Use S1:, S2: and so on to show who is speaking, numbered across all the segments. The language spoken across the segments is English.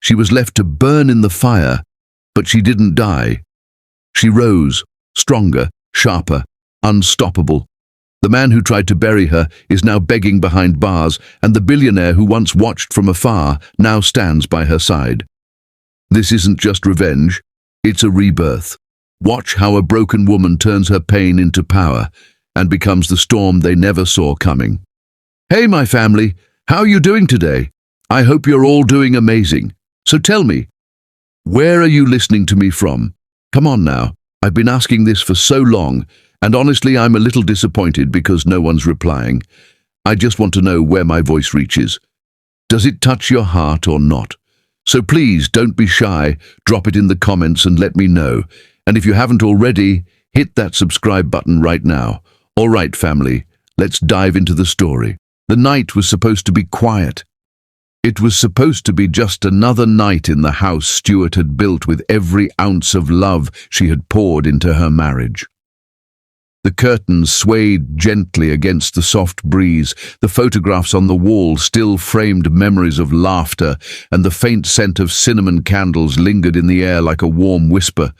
S1: She was left to burn in the fire, but she didn't die. She rose, stronger, sharper, unstoppable. The man who tried to bury her is now begging behind bars, and the billionaire who once watched from afar now stands by her side. This isn't just revenge, it's a rebirth. Watch how a broken woman turns her pain into power and becomes the storm they never saw coming. Hey, my family, how are you doing today? I hope you're all doing amazing. So tell me, where are you listening to me from? Come on now, I've been asking this for so long, and honestly I'm a little disappointed because no one's replying. I just want to know where my voice reaches. Does it touch your heart or not? So please don't be shy, drop it in the comments and let me know. And if you haven't already, hit that subscribe button right now. All right, family, let's dive into the story. The night was supposed to be quiet. It was supposed to be just another night in the house Stuart had built with every ounce of love she had poured into her marriage. The curtains swayed gently against the soft breeze, the photographs on the wall still framed memories of laughter, and the faint scent of cinnamon candles lingered in the air like a warm whisper.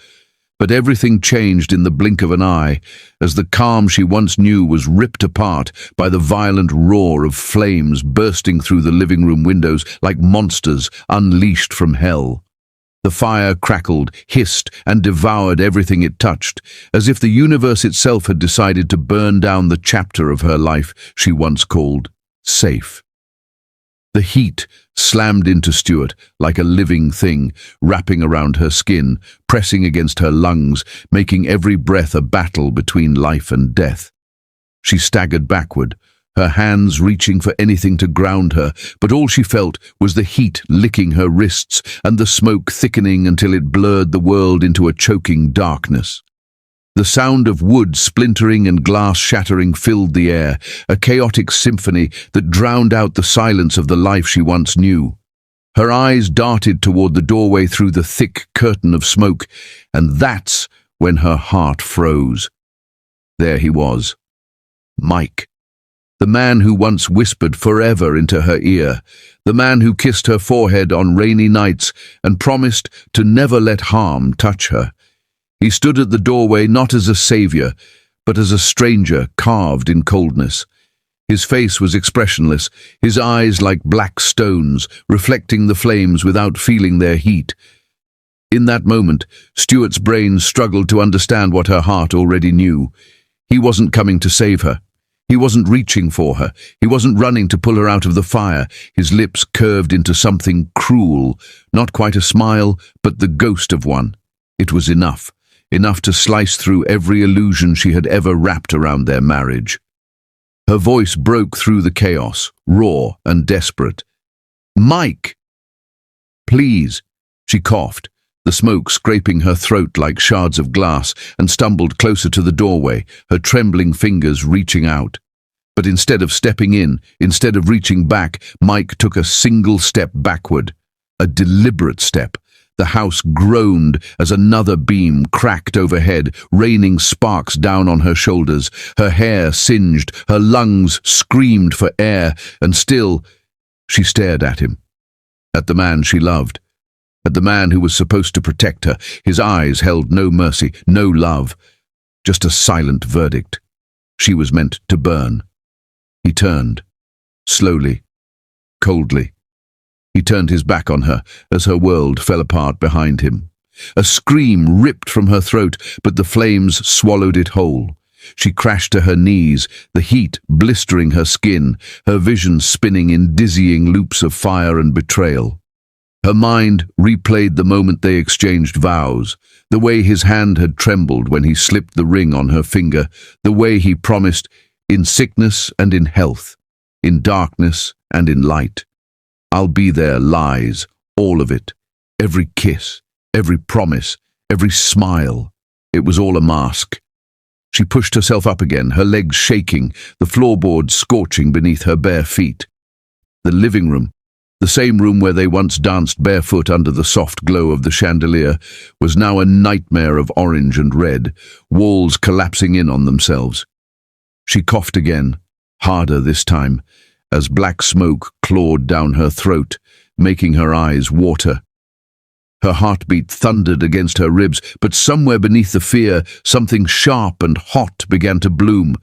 S1: But everything changed in the blink of an eye, as the calm she once knew was ripped apart by the violent roar of flames bursting through the living room windows like monsters unleashed from hell. The fire crackled, hissed, and devoured everything it touched, as if the universe itself had decided to burn down the chapter of her life she once called safe. The heat slammed into Stuart like a living thing, wrapping around her skin, pressing against her lungs, making every breath a battle between life and death. She staggered backward, her hands reaching for anything to ground her, but all she felt was the heat licking her wrists and the smoke thickening until it blurred the world into a choking darkness. The sound of wood splintering and glass shattering filled the air, a chaotic symphony that drowned out the silence of the life she once knew. Her eyes darted toward the doorway through the thick curtain of smoke, and that's when her heart froze. There he was, Mike. The man who once whispered forever into her ear, the man who kissed her forehead on rainy nights and promised to never let harm touch her. He stood at the doorway not as a savior, but as a stranger carved in coldness. His face was expressionless, his eyes like black stones, reflecting the flames without feeling their heat. In that moment, Stuart's brain struggled to understand what her heart already knew. He wasn't coming to save her. He wasn't reaching for her. He wasn't running to pull her out of the fire. His lips curved into something cruel, not quite a smile, but the ghost of one. It was enough to slice through every illusion she had ever wrapped around their marriage. Her voice broke through the chaos, raw and desperate. "Mike!" "Please," she coughed, the smoke scraping her throat like shards of glass, and stumbled closer to the doorway, her trembling fingers reaching out. But instead of stepping in, instead of reaching back, Mike took a single step backward, a deliberate step. The house groaned as another beam cracked overhead, raining sparks down on her shoulders. Her hair singed, her lungs screamed for air, and still she stared at him, at the man she loved. At the man who was supposed to protect her. His eyes held no mercy, no love, just a silent verdict. She was meant to burn. He turned, slowly, coldly. He turned his back on her as her world fell apart behind him. A scream ripped from her throat, but the flames swallowed it whole. She crashed to her knees, the heat blistering her skin, her vision spinning in dizzying loops of fire and betrayal. Her mind replayed the moment they exchanged vows, the way his hand had trembled when he slipped the ring on her finger, the way he promised, in sickness and in health, in darkness and in light. "I'll be there" lies, all of it, every kiss, every promise, every smile. It was all a mask. She pushed herself up again, her legs shaking, the floorboards scorching beneath her bare feet. The living room, the same room where they once danced barefoot under the soft glow of the chandelier, was now a nightmare of orange and red, walls collapsing in on themselves. She coughed again, harder this time, as black smoke clawed down her throat, making her eyes water. Her heartbeat thundered against her ribs, but somewhere beneath the fear, something sharp and hot began to bloom.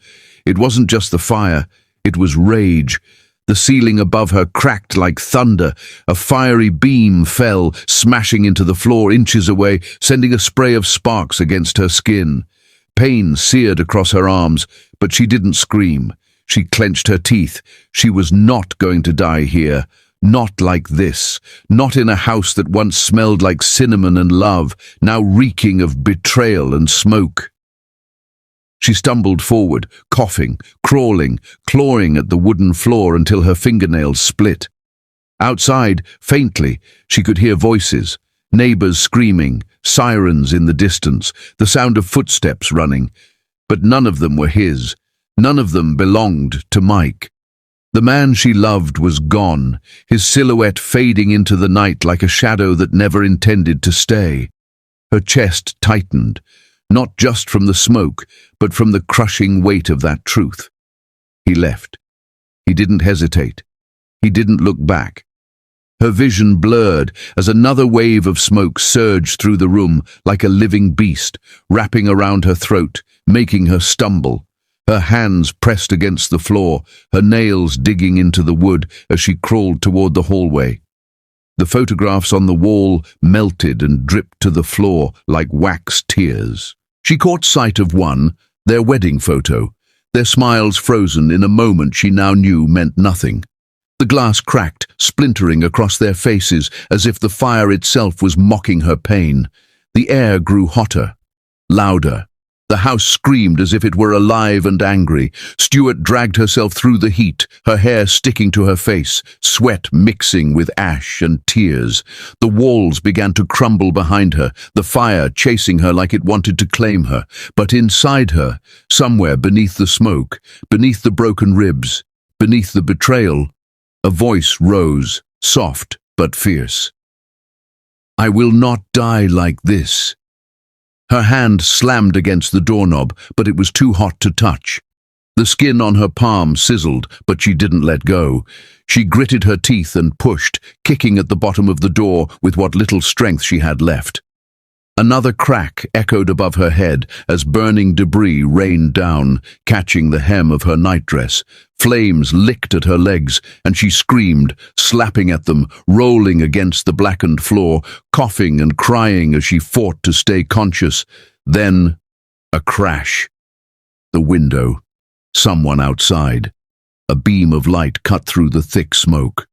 S1: It wasn't just the fire, it was rage. The ceiling above her cracked like thunder. A fiery beam fell, smashing into the floor inches away, sending a spray of sparks against her skin. Pain seared across her arms, but she didn't scream. She clenched her teeth. She was not going to die here. Not like this. Not in a house that once smelled like cinnamon and love, now reeking of betrayal and smoke. She stumbled forward, coughing, crawling, clawing at the wooden floor until her fingernails split. Outside, faintly, she could hear voices, neighbors screaming, sirens in the distance, the sound of footsteps running. But none of them were his. None of them belonged to Mike. The man she loved was gone, his silhouette fading into the night like a shadow that never intended to stay. Her chest tightened, not just from the smoke, but from the crushing weight of that truth. He left. He didn't hesitate. He didn't look back. Her vision blurred as another wave of smoke surged through the room like a living beast, wrapping around her throat, making her stumble. Her hands pressed against the floor, her nails digging into the wood as she crawled toward the hallway. The photographs on the wall melted and dripped to the floor like wax tears. She caught sight of one, their wedding photo, their smiles frozen in a moment she now knew meant nothing. The glass cracked, splintering across their faces as if the fire itself was mocking her pain. The air grew hotter, louder. The house screamed as if it were alive and angry. Stuart dragged herself through the heat, her hair sticking to her face, sweat mixing with ash and tears. The walls began to crumble behind her, the fire chasing her like it wanted to claim her. But inside her, somewhere beneath the smoke, beneath the broken ribs, beneath the betrayal, a voice rose, soft but fierce. "I will not die like this." Her hand slammed against the doorknob, but it was too hot to touch. The skin on her palm sizzled, but she didn't let go. She gritted her teeth and pushed, kicking at the bottom of the door with what little strength she had left. Another crack echoed above her head as burning debris rained down, catching the hem of her nightdress. Flames licked at her legs, and she screamed, slapping at them, rolling against the blackened floor, coughing and crying as she fought to stay conscious. Then, a crash. The window. Someone outside. A beam of light cut through the thick smoke.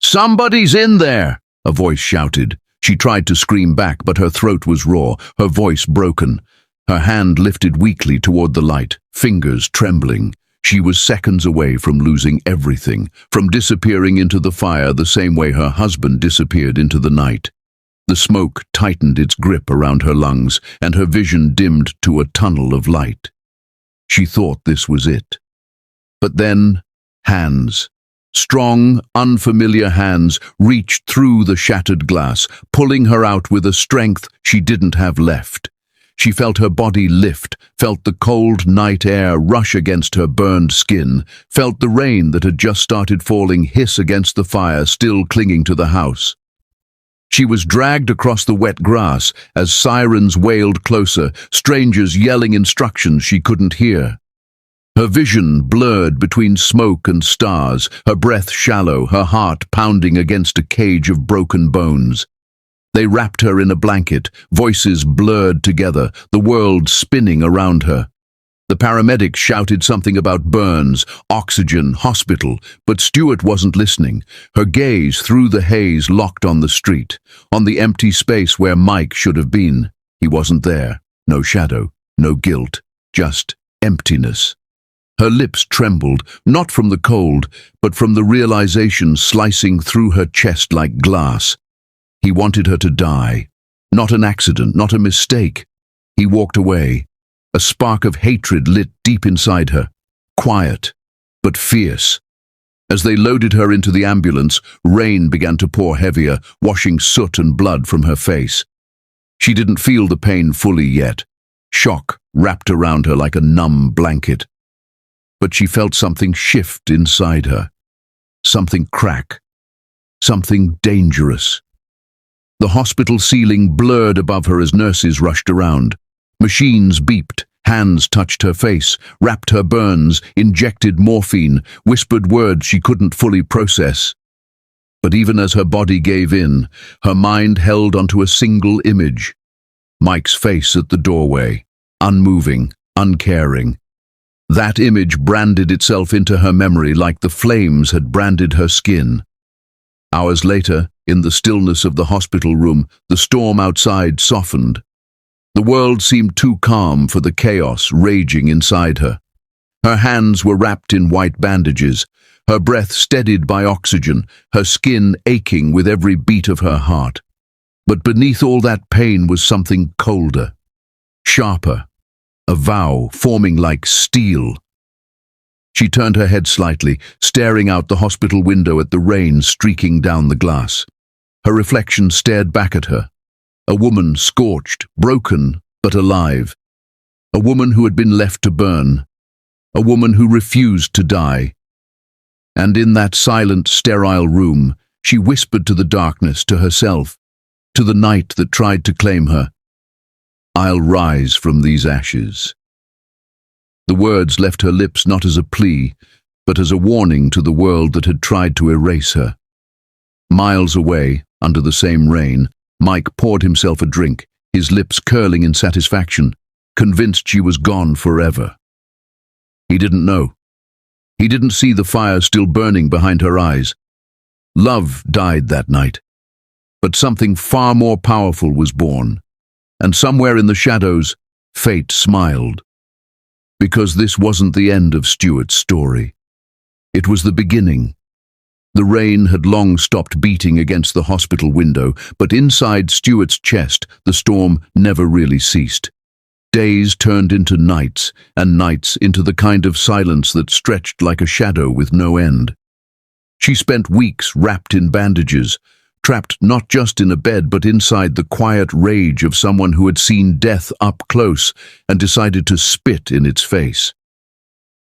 S1: "Somebody's in there!" a voice shouted. She tried to scream back, but her throat was raw, her voice broken. Her hand lifted weakly toward the light, fingers trembling. She was seconds away from losing everything, from disappearing into the fire the same way her husband disappeared into the night. The smoke tightened its grip around her lungs, and her vision dimmed to a tunnel of light. She thought this was it. But then, hands. Strong, unfamiliar hands reached through the shattered glass, pulling her out with a strength she didn't have left. She felt her body lift, felt the cold night air rush against her burned skin, felt the rain that had just started falling hiss against the fire still clinging to the house. She was dragged across the wet grass as sirens wailed closer, strangers yelling instructions she couldn't hear. Her vision blurred between smoke and stars, her breath shallow, her heart pounding against a cage of broken bones. They wrapped her in a blanket, voices blurred together, the world spinning around her. The paramedics shouted something about burns, oxygen, hospital, but Stuart wasn't listening. Her gaze through the haze locked on the street, on the empty space where Mike should have been. He wasn't there. No shadow, no guilt, just emptiness. Her lips trembled, not from the cold, but from the realization slicing through her chest like glass. He wanted her to die. Not an accident, not a mistake. He walked away. A spark of hatred lit deep inside her. Quiet, but fierce. As they loaded her into the ambulance, rain began to pour heavier, washing soot and blood from her face. She didn't feel the pain fully yet. Shock wrapped around her like a numb blanket. But she felt something shift inside her. Something crack. Something dangerous. The hospital ceiling blurred above her as nurses rushed around. Machines beeped, hands touched her face, wrapped her burns, injected morphine, whispered words she couldn't fully process. But even as her body gave in, her mind held onto a single image. Mike's face at the doorway, unmoving, uncaring. That image branded itself into her memory like the flames had branded her skin. Hours later, in the stillness of the hospital room, the storm outside softened. The world seemed too calm for the chaos raging inside her. Her hands were wrapped in white bandages, her breath steadied by oxygen, her skin aching with every beat of her heart. But beneath all that pain was something colder, sharper, a vow forming like steel. She turned her head slightly, staring out the hospital window at the rain streaking down the glass. Her reflection stared back at her. A woman scorched, broken, but alive. A woman who had been left to burn. A woman who refused to die. And in that silent, sterile room, she whispered to the darkness, to herself, to the night that tried to claim her, "I'll rise from these ashes." The words left her lips not as a plea, but as a warning to the world that had tried to erase her. Miles away, under the same rain, Mike poured himself a drink, his lips curling in satisfaction, convinced she was gone forever. He didn't know. He didn't see the fire still burning behind her eyes. Love died that night. But something far more powerful was born. And somewhere in the shadows, fate smiled. Because this wasn't the end of Stuart's story. It was the beginning. The rain had long stopped beating against the hospital window, but inside Stuart's chest, the storm never really ceased. Days turned into nights, and nights into the kind of silence that stretched like a shadow with no end. She spent weeks wrapped in bandages, trapped not just in a bed but inside the quiet rage of someone who had seen death up close and decided to spit in its face.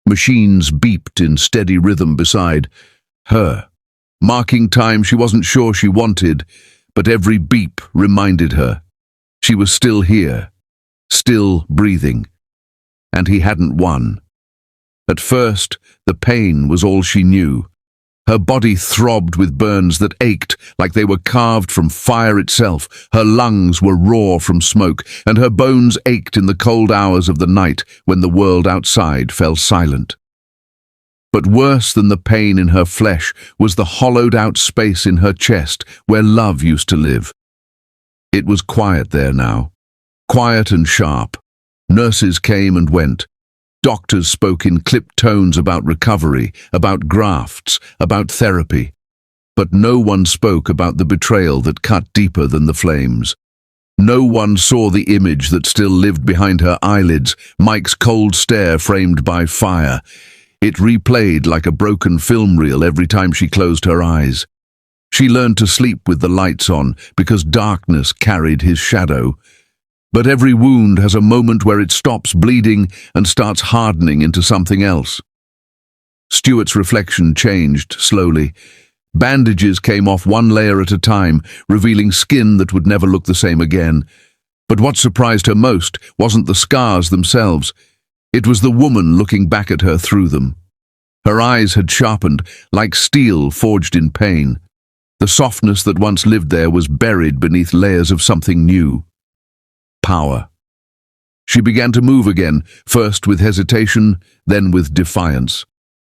S1: Machines beeped in steady rhythm beside her, marking time she wasn't sure she wanted, but every beep reminded her. She was still here, still breathing, and he hadn't won. At first, the pain was all she knew. Her body throbbed with burns that ached like they were carved from fire itself. Her lungs were raw from smoke, and her bones ached in the cold hours of the night when the world outside fell silent. But worse than the pain in her flesh was the hollowed-out space in her chest where love used to live. It was quiet there now, quiet and sharp. Nurses came and went. Doctors spoke in clipped tones about recovery, about grafts, about therapy. But no one spoke about the betrayal that cut deeper than the flames. No one saw the image that still lived behind her eyelids, Mike's cold stare framed by fire. It replayed like a broken film reel every time she closed her eyes. She learned to sleep with the lights on because darkness carried his shadow. But every wound has a moment where it stops bleeding and starts hardening into something else. Stuart's reflection changed slowly. Bandages came off one layer at a time, revealing skin that would never look the same again. But what surprised her most wasn't the scars themselves. It was the woman looking back at her through them. Her eyes had sharpened, like steel forged in pain. The softness that once lived there was buried beneath layers of something new. Power. She began to move again, first with hesitation, then with defiance.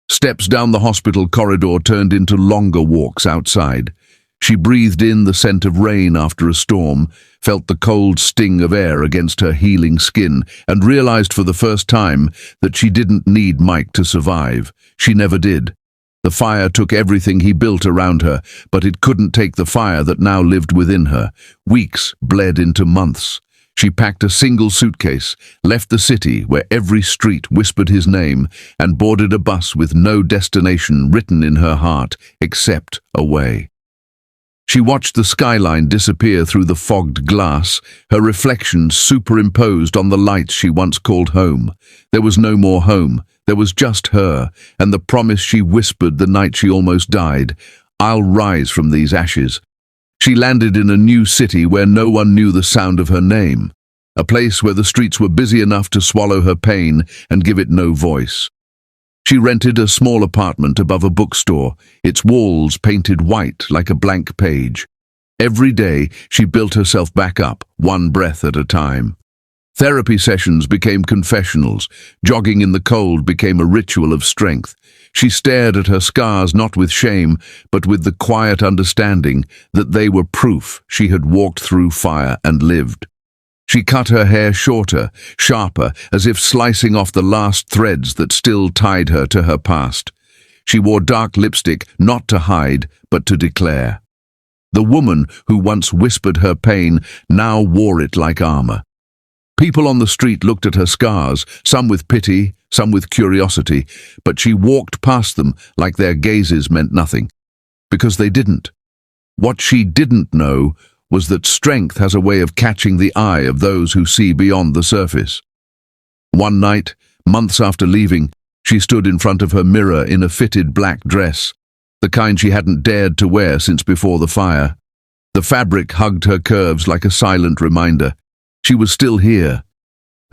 S1: Steps down the hospital corridor turned into longer walks outside. She breathed in the scent of rain after a storm, felt the cold sting of air against her healing skin, and realized for the first time that she didn't need Mike to survive. She never did. The fire took everything he built around her, but it couldn't take the fire that now lived within her. Weeks bled into months. She packed a single suitcase, left the city where every street whispered his name, and boarded a bus with no destination written in her heart except away. She watched the skyline disappear through the fogged glass, her reflection superimposed on the lights she once called home. There was no more home. There was just her, and the promise she whispered the night she almost died. "I'll rise from these ashes." She landed in a new city where no one knew the sound of her name, a place where the streets were busy enough to swallow her pain and give it no voice. She rented a small apartment above a bookstore, its walls painted white like a blank page. Every day, she built herself back up, one breath at a time. Therapy sessions became confessionals. Jogging in the cold became a ritual of strength. She stared at her scars not with shame, but with the quiet understanding that they were proof she had walked through fire and lived. She cut her hair shorter, sharper, as if slicing off the last threads that still tied her to her past. She wore dark lipstick not to hide, but to declare. The woman who once whispered her pain now wore it like armor. People on the street looked at her scars, some with pity, some with curiosity, but she walked past them like their gazes meant nothing. Because they didn't. What she didn't know was that strength has a way of catching the eye of those who see beyond the surface. One night, months after leaving, she stood in front of her mirror in a fitted black dress, the kind she hadn't dared to wear since before the fire. The fabric hugged her curves like a silent reminder. She was still here.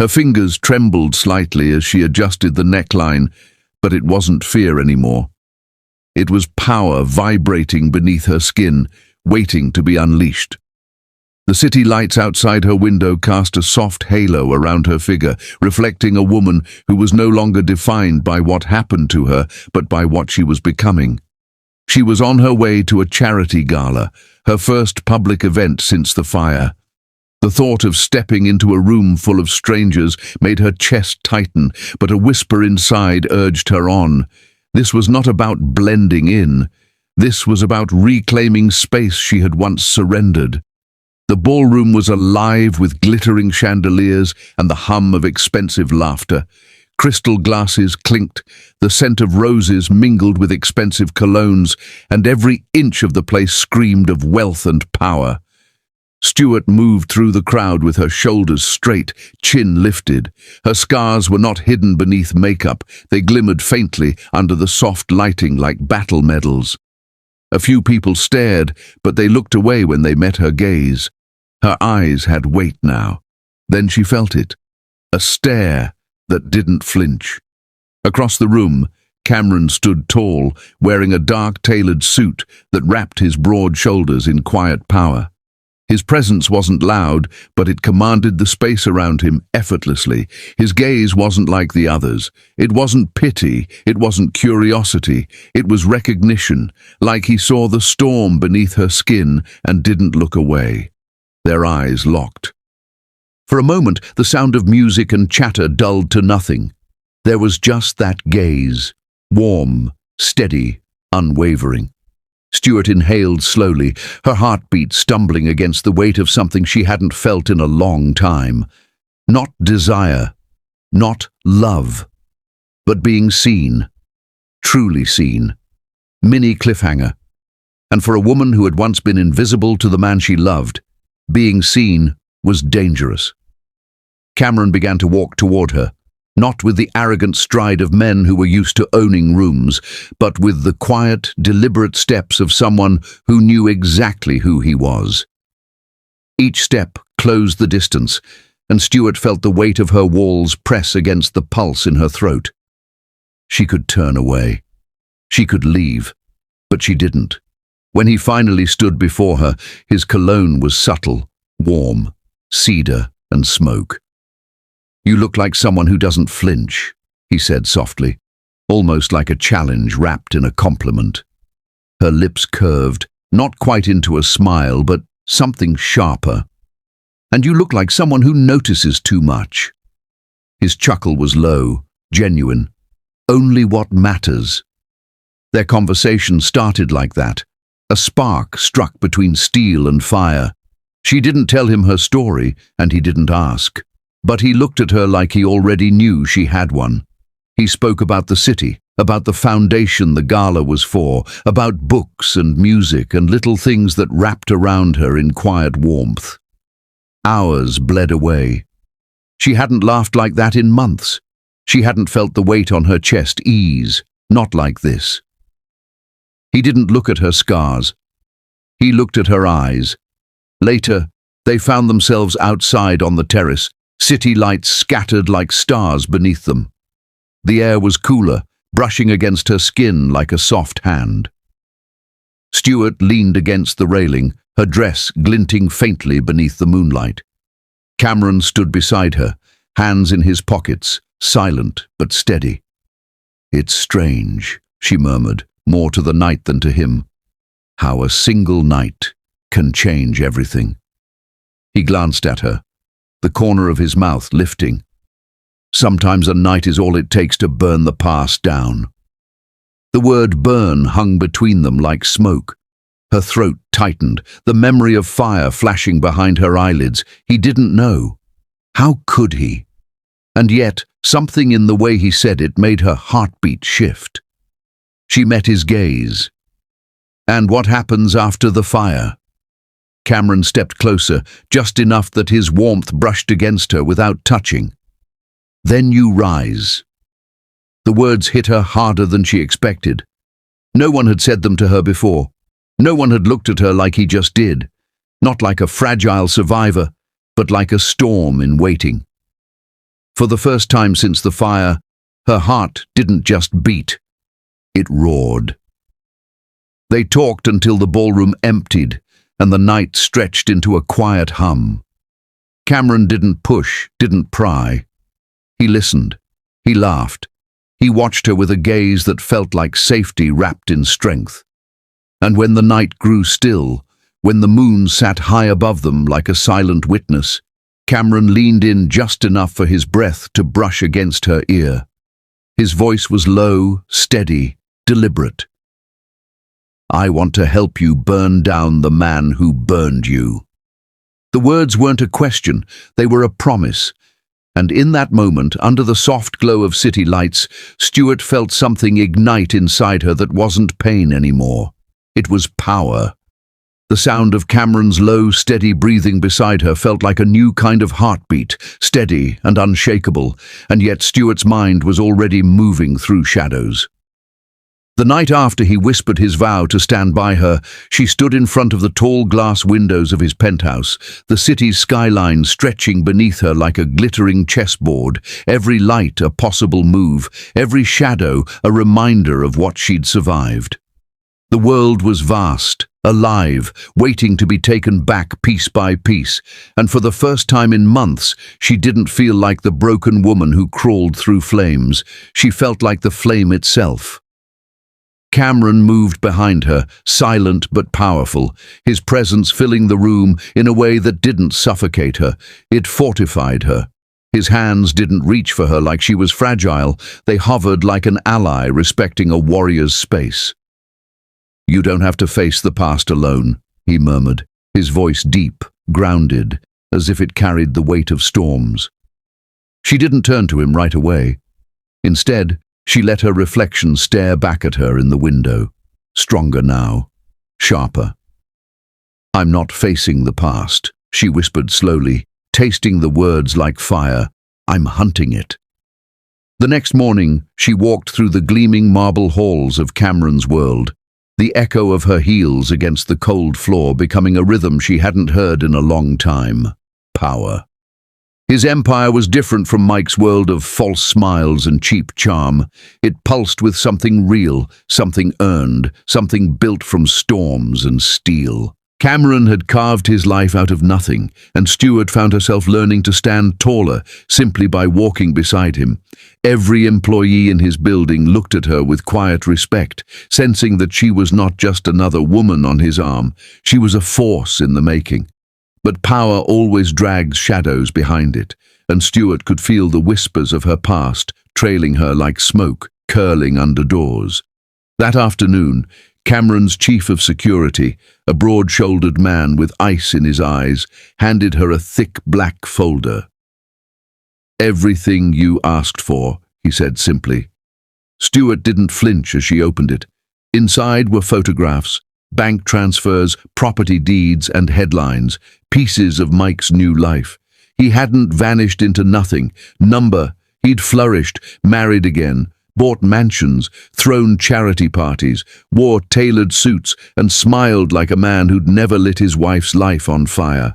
S1: Her fingers trembled slightly as she adjusted the neckline, but it wasn't fear anymore. It was power vibrating beneath her skin, waiting to be unleashed. The city lights outside her window cast a soft halo around her figure, reflecting a woman who was no longer defined by what happened to her, but by what she was becoming. She was on her way to a charity gala, her first public event since the fire. The thought of stepping into a room full of strangers made her chest tighten, but a whisper inside urged her on. This was not about blending in. This was about reclaiming space she had once surrendered. The ballroom was alive with glittering chandeliers and the hum of expensive laughter. Crystal glasses clinked, the scent of roses mingled with expensive colognes, and every inch of the place screamed of wealth and power. Stuart moved through the crowd with her shoulders straight, chin lifted. Her scars were not hidden beneath makeup, they glimmered faintly under the soft lighting like battle medals. A few people stared, but they looked away when they met her gaze. Her eyes had weight now. Then she felt it. A stare that didn't flinch. Across the room, Cameron stood tall, wearing a dark tailored suit that wrapped his broad shoulders in quiet power. His presence wasn't loud, but it commanded the space around him effortlessly. His gaze wasn't like the others. It wasn't pity, it wasn't curiosity, it was recognition, like he saw the storm beneath her skin and didn't look away. Their eyes locked. For a moment, the sound of music and chatter dulled to nothing. There was just that gaze, warm, steady, unwavering. Stuart inhaled slowly, her heartbeat stumbling against the weight of something she hadn't felt in a long time. Not desire, not love, but being seen, truly seen. Mini cliffhanger. And for a woman who had once been invisible to the man she loved, being seen was dangerous. Cameron began to walk toward her, not with the arrogant stride of men who were used to owning rooms, but with the quiet, deliberate steps of someone who knew exactly who he was. Each step closed the distance, and Stuart felt the weight of her walls press against the pulse in her throat. She could turn away. She could leave, but she didn't. When he finally stood before her, his cologne was subtle, warm, cedar and smoke. "You look like someone who doesn't flinch," he said softly, almost like a challenge wrapped in a compliment. Her lips curved, not quite into a smile, but something sharper. "And you look like someone who notices too much." His chuckle was low, genuine. Only what matters. Their conversation started like that. A spark struck between steel and fire. She didn't tell him her story, and he didn't ask. But he looked at her like he already knew she had one. He spoke about the city, about the foundation the gala was for, about books and music and little things that wrapped around her in quiet warmth. Hours bled away. She hadn't laughed like that in months. She hadn't felt the weight on her chest ease, not like this. He didn't look at her scars. He looked at her eyes. Later, they found themselves outside on the terrace, city lights scattered like stars beneath them. The air was cooler, brushing against her skin like a soft hand. Stuart leaned against the railing, her dress glinting faintly beneath the moonlight. Cameron stood beside her, hands in his pockets, silent but steady. "It's strange," she murmured, more to the night than to him. "How a single night can change everything." He glanced at her, the corner of his mouth lifting. Sometimes a night is all it takes to burn the past down. The word burn hung between them like smoke. Her throat tightened, the memory of fire flashing behind her eyelids. He didn't know. How could he? And yet, something in the way he said it made her heartbeat shift. She met his gaze. "And what happens after the fire?" Cameron stepped closer, just enough that his warmth brushed against her without touching. "Then you rise." The words hit her harder than she expected. No one had said them to her before. No one had looked at her like he just did. Not like a fragile survivor, but like a storm in waiting. For the first time since the fire, her heart didn't just beat. It roared. They talked until the ballroom emptied and the night stretched into a quiet hum. Cameron didn't push, didn't pry. He listened. He laughed. He watched her with a gaze that felt like safety wrapped in strength. And when the night grew still, when the moon sat high above them like a silent witness, Cameron leaned in just enough for his breath to brush against her ear. His voice was low, steady, deliberate. "I want to help you burn down the man who burned you." The words weren't a question, they were a promise. And in that moment, under the soft glow of city lights, Stuart felt something ignite inside her that wasn't pain anymore. It was power. The sound of Cameron's low, steady breathing beside her felt like a new kind of heartbeat, steady and unshakable, and yet Stuart's mind was already moving through shadows. The night after he whispered his vow to stand by her, she stood in front of the tall glass windows of his penthouse, the city's skyline stretching beneath her like a glittering chessboard, every light a possible move, every shadow a reminder of what she'd survived. The world was vast, alive, waiting to be taken back piece by piece, and for the first time in months, she didn't feel like the broken woman who crawled through flames. She felt like the flame itself. Cameron moved behind her, silent but powerful, his presence filling the room in a way that didn't suffocate her. It fortified her. His hands didn't reach for her like she was fragile. They hovered like an ally respecting a warrior's space. "You don't have to face the past alone," he murmured, his voice deep, grounded, as if it carried the weight of storms. She didn't turn to him right away. Instead, she let her reflection stare back at her in the window, stronger now, sharper. "I'm not facing the past," she whispered slowly, tasting the words like fire. "I'm hunting it." The next morning, she walked through the gleaming marble halls of Cameron's world, the echo of her heels against the cold floor becoming a rhythm she hadn't heard in a long time. Power. His empire was different from Mike's world of false smiles and cheap charm. It pulsed with something real, something earned, something built from storms and steel. Cameron had carved his life out of nothing, and Stuart found herself learning to stand taller simply by walking beside him. Every employee in his building looked at her with quiet respect, sensing that she was not just another woman on his arm. She was a force in the making. But power always drags shadows behind it, and Stuart could feel the whispers of her past trailing her like smoke, curling under doors. That afternoon, Cameron's chief of security, a broad-shouldered man with ice in his eyes, handed her a thick black folder. "Everything you asked for," he said simply. Stuart didn't flinch as she opened it. Inside were photographs, bank transfers, property deeds, and headlines, pieces of Mike's new life. He hadn't vanished into nothing. He'd flourished, married again, bought mansions, thrown charity parties, wore tailored suits, and smiled like a man who'd never lit his wife's life on fire.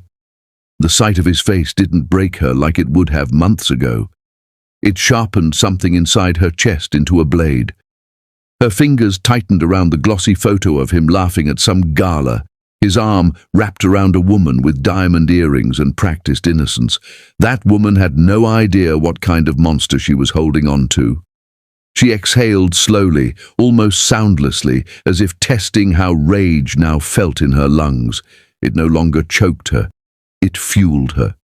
S1: The sight of his face didn't break her like it would have months ago. It sharpened something inside her chest into a blade. Her fingers tightened around the glossy photo of him laughing at some gala, his arm wrapped around a woman with diamond earrings and practiced innocence. That woman had no idea what kind of monster she was holding on to. She exhaled slowly, almost soundlessly, as if testing how rage now felt in her lungs. It no longer choked her. It fueled her.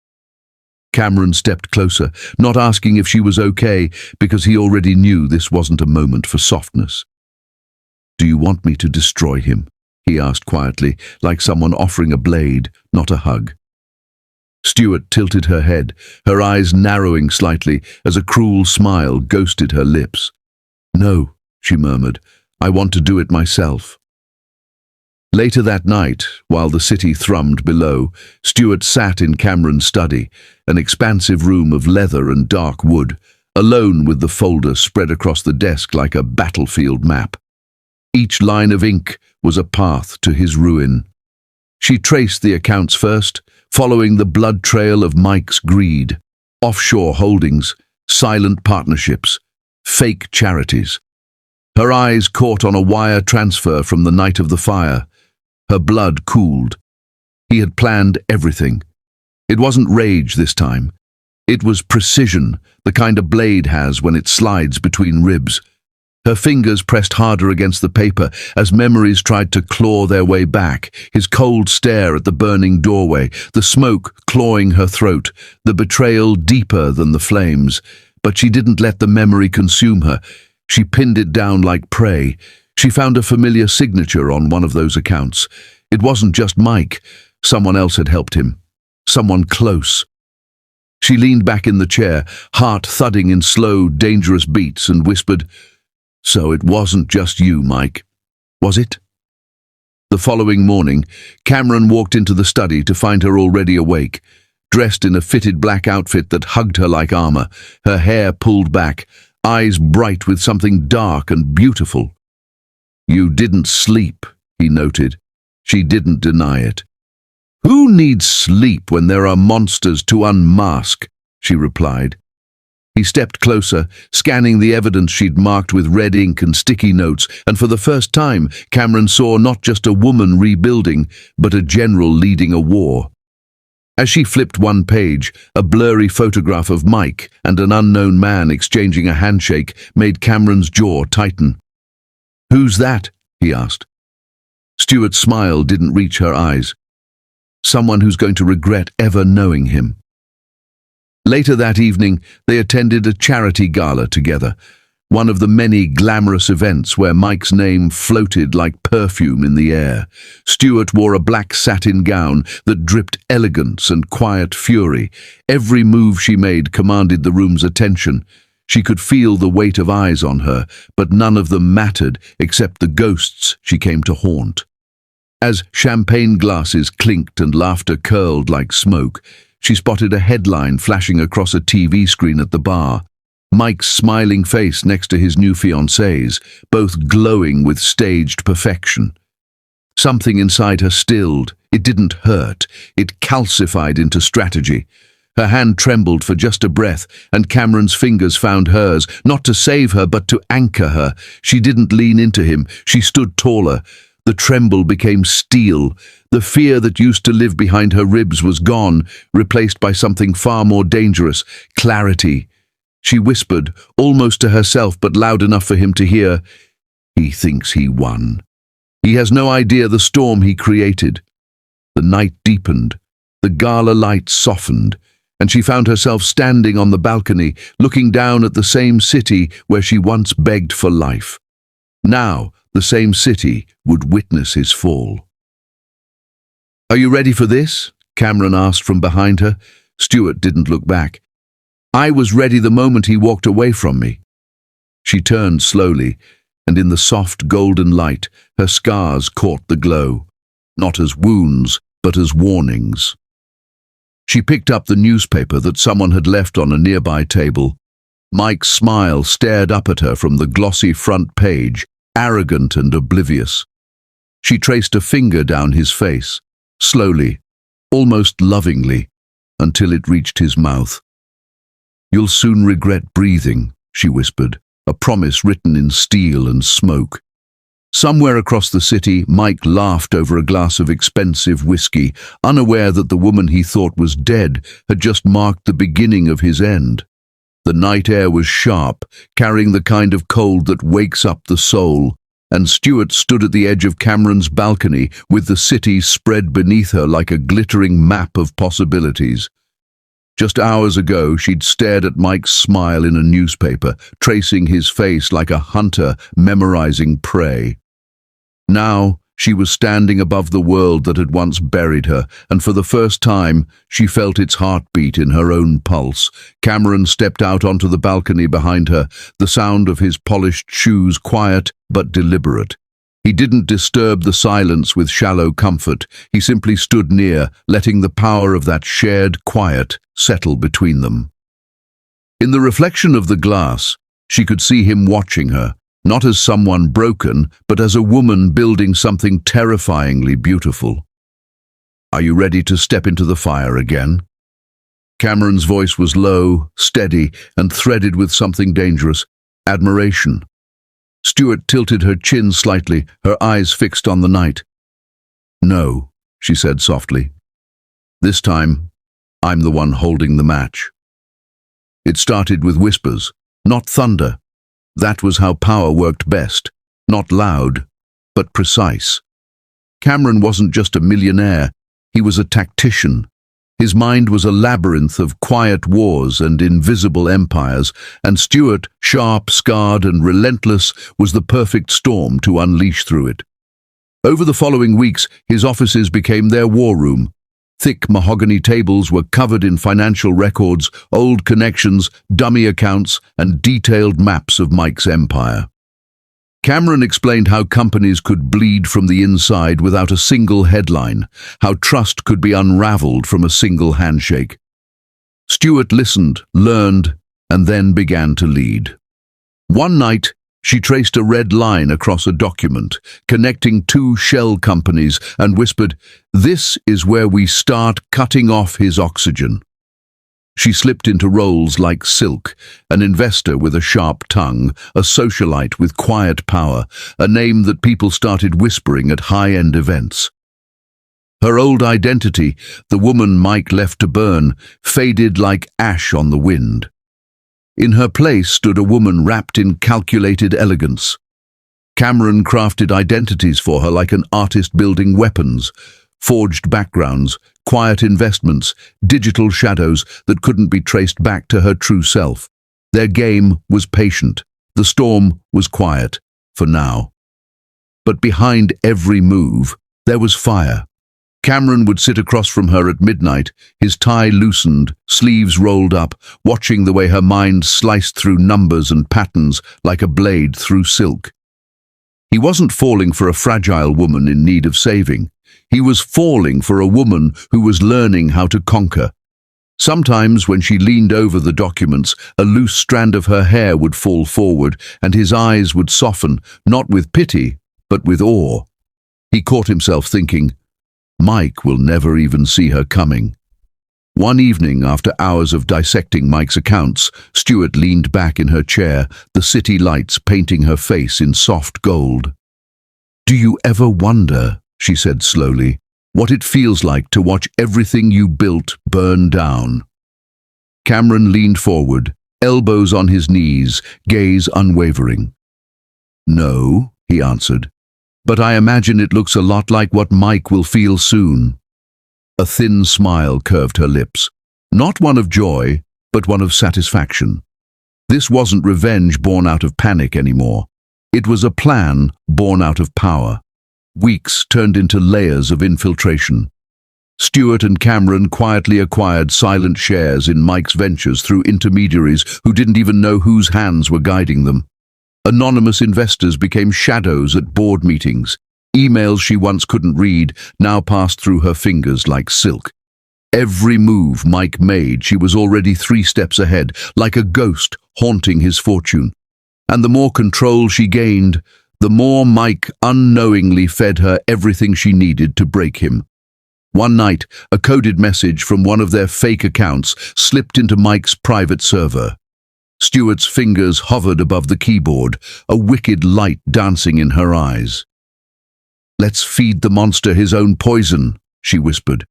S1: Cameron stepped closer, not asking if she was okay, because he already knew this wasn't a moment for softness. "Do you want me to destroy him?" he asked quietly, like someone offering a blade, not a hug. Stuart tilted her head, her eyes narrowing slightly as a cruel smile ghosted her lips. "No," she murmured, "I want to do it myself." Later that night, while the city thrummed below, Stuart sat in Cameron's study, an expansive room of leather and dark wood, alone with the folder spread across the desk like a battlefield map. Each line of ink was a path to his ruin. She traced the accounts first, following the blood trail of Mike's greed, offshore holdings, silent partnerships, fake charities. Her eyes caught on a wire transfer from the night of the fire. Her blood cooled. He had planned everything. It wasn't rage this time. It was precision, the kind a blade has when it slides between ribs. Her fingers pressed harder against the paper as memories tried to claw their way back, his cold stare at the burning doorway, the smoke clawing her throat, the betrayal deeper than the flames. But she didn't let the memory consume her. She pinned it down like prey. She found a familiar signature on one of those accounts. It wasn't just Mike. Someone else had helped him. Someone close. She leaned back in the chair, heart thudding in slow, dangerous beats, and whispered, "So it wasn't just you, Mike, was it?" The following morning, Cameron walked into the study to find her already awake, dressed in a fitted black outfit that hugged her like armor, her hair pulled back, eyes bright with something dark and beautiful. "You didn't sleep," he noted. She didn't deny it. "Who needs sleep when there are monsters to unmask?" she replied. He stepped closer, scanning the evidence she'd marked with red ink and sticky notes, and for the first time, Cameron saw not just a woman rebuilding, but a general leading a war. As she flipped one page, a blurry photograph of Mike and an unknown man exchanging a handshake made Cameron's jaw tighten. "Who's that?" he asked. Stuart's smile didn't reach her eyes. "Someone who's going to regret ever knowing him." Later that evening, they attended a charity gala together, one of the many glamorous events where Mike's name floated like perfume in the air. Stuart wore a black satin gown that dripped elegance and quiet fury. Every move she made commanded the room's attention. She could feel the weight of eyes on her, but none of them mattered except the ghosts she came to haunt. As champagne glasses clinked and laughter curled like smoke, she spotted a headline flashing across a TV screen at the bar. Mike's smiling face next to his new fiancée's, both glowing with staged perfection. Something inside her stilled. It didn't hurt. It calcified into strategy. Her hand trembled for just a breath, and Cameron's fingers found hers, not to save her but to anchor her. She didn't lean into him. She stood taller. The tremble became steel. The fear that used to live behind her ribs was gone, replaced by something far more dangerous, clarity. She whispered, almost to herself but loud enough for him to hear, "He thinks he won. He has no idea the storm he created." The night deepened. The gala lights softened, and she found herself standing on the balcony, looking down at the same city where she once begged for life. Now, the same city would witness his fall. "Are you ready for this?" Cameron asked from behind her. Stuart didn't look back. "I was ready the moment he walked away from me." She turned slowly, and in the soft golden light, her scars caught the glow, not as wounds, but as warnings. She picked up the newspaper that someone had left on a nearby table. Mike's smile stared up at her from the glossy front page, arrogant and oblivious. She traced a finger down his face, slowly, almost lovingly, until it reached his mouth. "You'll soon regret breathing," she whispered, a promise written in steel and smoke. Somewhere across the city, Mike laughed over a glass of expensive whiskey, unaware that the woman he thought was dead had just marked the beginning of his end. The night air was sharp, carrying the kind of cold that wakes up the soul, and Stuart stood at the edge of Cameron's balcony with the city spread beneath her like a glittering map of possibilities. Just hours ago, she'd stared at Mike's smile in a newspaper, tracing his face like a hunter memorizing prey. Now, she was standing above the world that had once buried her, and for the first time, she felt its heartbeat in her own pulse. Cameron stepped out onto the balcony behind her, the sound of his polished shoes quiet but deliberate. He didn't disturb the silence with shallow comfort. He simply stood near, letting the power of that shared quiet settle between them. In the reflection of the glass, she could see him watching her, not as someone broken, but as a woman building something terrifyingly beautiful. "Are you ready to step into the fire again?" Cameron's voice was low, steady, and threaded with something dangerous: admiration. Stuart tilted her chin slightly, her eyes fixed on the night. "No," she said softly. "This time, I'm the one holding the match." It started with whispers, not thunder. That was how power worked best, not loud, but precise. Cameron wasn't just a millionaire, he was a tactician. His mind was a labyrinth of quiet wars and invisible empires, and Stuart, sharp, scarred, and relentless, was the perfect storm to unleash through it. Over the following weeks, his offices became their war room. Thick mahogany tables were covered in financial records, old connections, dummy accounts, and detailed maps of Mike's empire. Cameron explained how companies could bleed from the inside without a single headline, how trust could be unraveled from a single handshake. Stuart listened, learned, and then began to lead. One night, she traced a red line across a document, connecting two shell companies, and whispered, "This is where we start cutting off his oxygen." She slipped into roles like silk, an investor with a sharp tongue, a socialite with quiet power, a name that people started whispering at high-end events. Her old identity, the woman Mike left to burn, faded like ash on the wind. In her place stood a woman wrapped in calculated elegance. Cameron crafted identities for her like an artist building weapons, forged backgrounds, quiet investments, digital shadows that couldn't be traced back to her true self. Their game was patient. The storm was quiet, for now. But behind every move, there was fire. Cameron would sit across from her at midnight, his tie loosened, sleeves rolled up, watching the way her mind sliced through numbers and patterns like a blade through silk. He wasn't falling for a fragile woman in need of saving. He was falling for a woman who was learning how to conquer. Sometimes, when she leaned over the documents, a loose strand of her hair would fall forward, and his eyes would soften, not with pity, but with awe. He caught himself thinking, Mike will never even see her coming. One evening, after hours of dissecting Mike's accounts, Stuart leaned back in her chair, the city lights painting her face in soft gold. "Do you ever wonder," she said slowly, "what it feels like to watch everything you built burn down?" Cameron leaned forward, elbows on his knees, gaze unwavering. "No," he answered, "but I imagine it looks a lot like what Mike will feel soon." A thin smile curved her lips, not one of joy, but one of satisfaction. This wasn't revenge born out of panic anymore. It was a plan born out of power. Weeks turned into layers of infiltration. Stuart and Cameron quietly acquired silent shares in Mike's ventures through intermediaries who didn't even know whose hands were guiding them. Anonymous investors became shadows at board meetings. Emails she once couldn't read now passed through her fingers like silk. Every move Mike made, she was already 3 steps ahead, like a ghost haunting his fortune. And the more control she gained, the more Mike unknowingly fed her everything she needed to break him. One night, a coded message from one of their fake accounts slipped into Mike's private server. Stuart's fingers hovered above the keyboard, a wicked light dancing in her eyes. "Let's feed the monster his own poison," she whispered.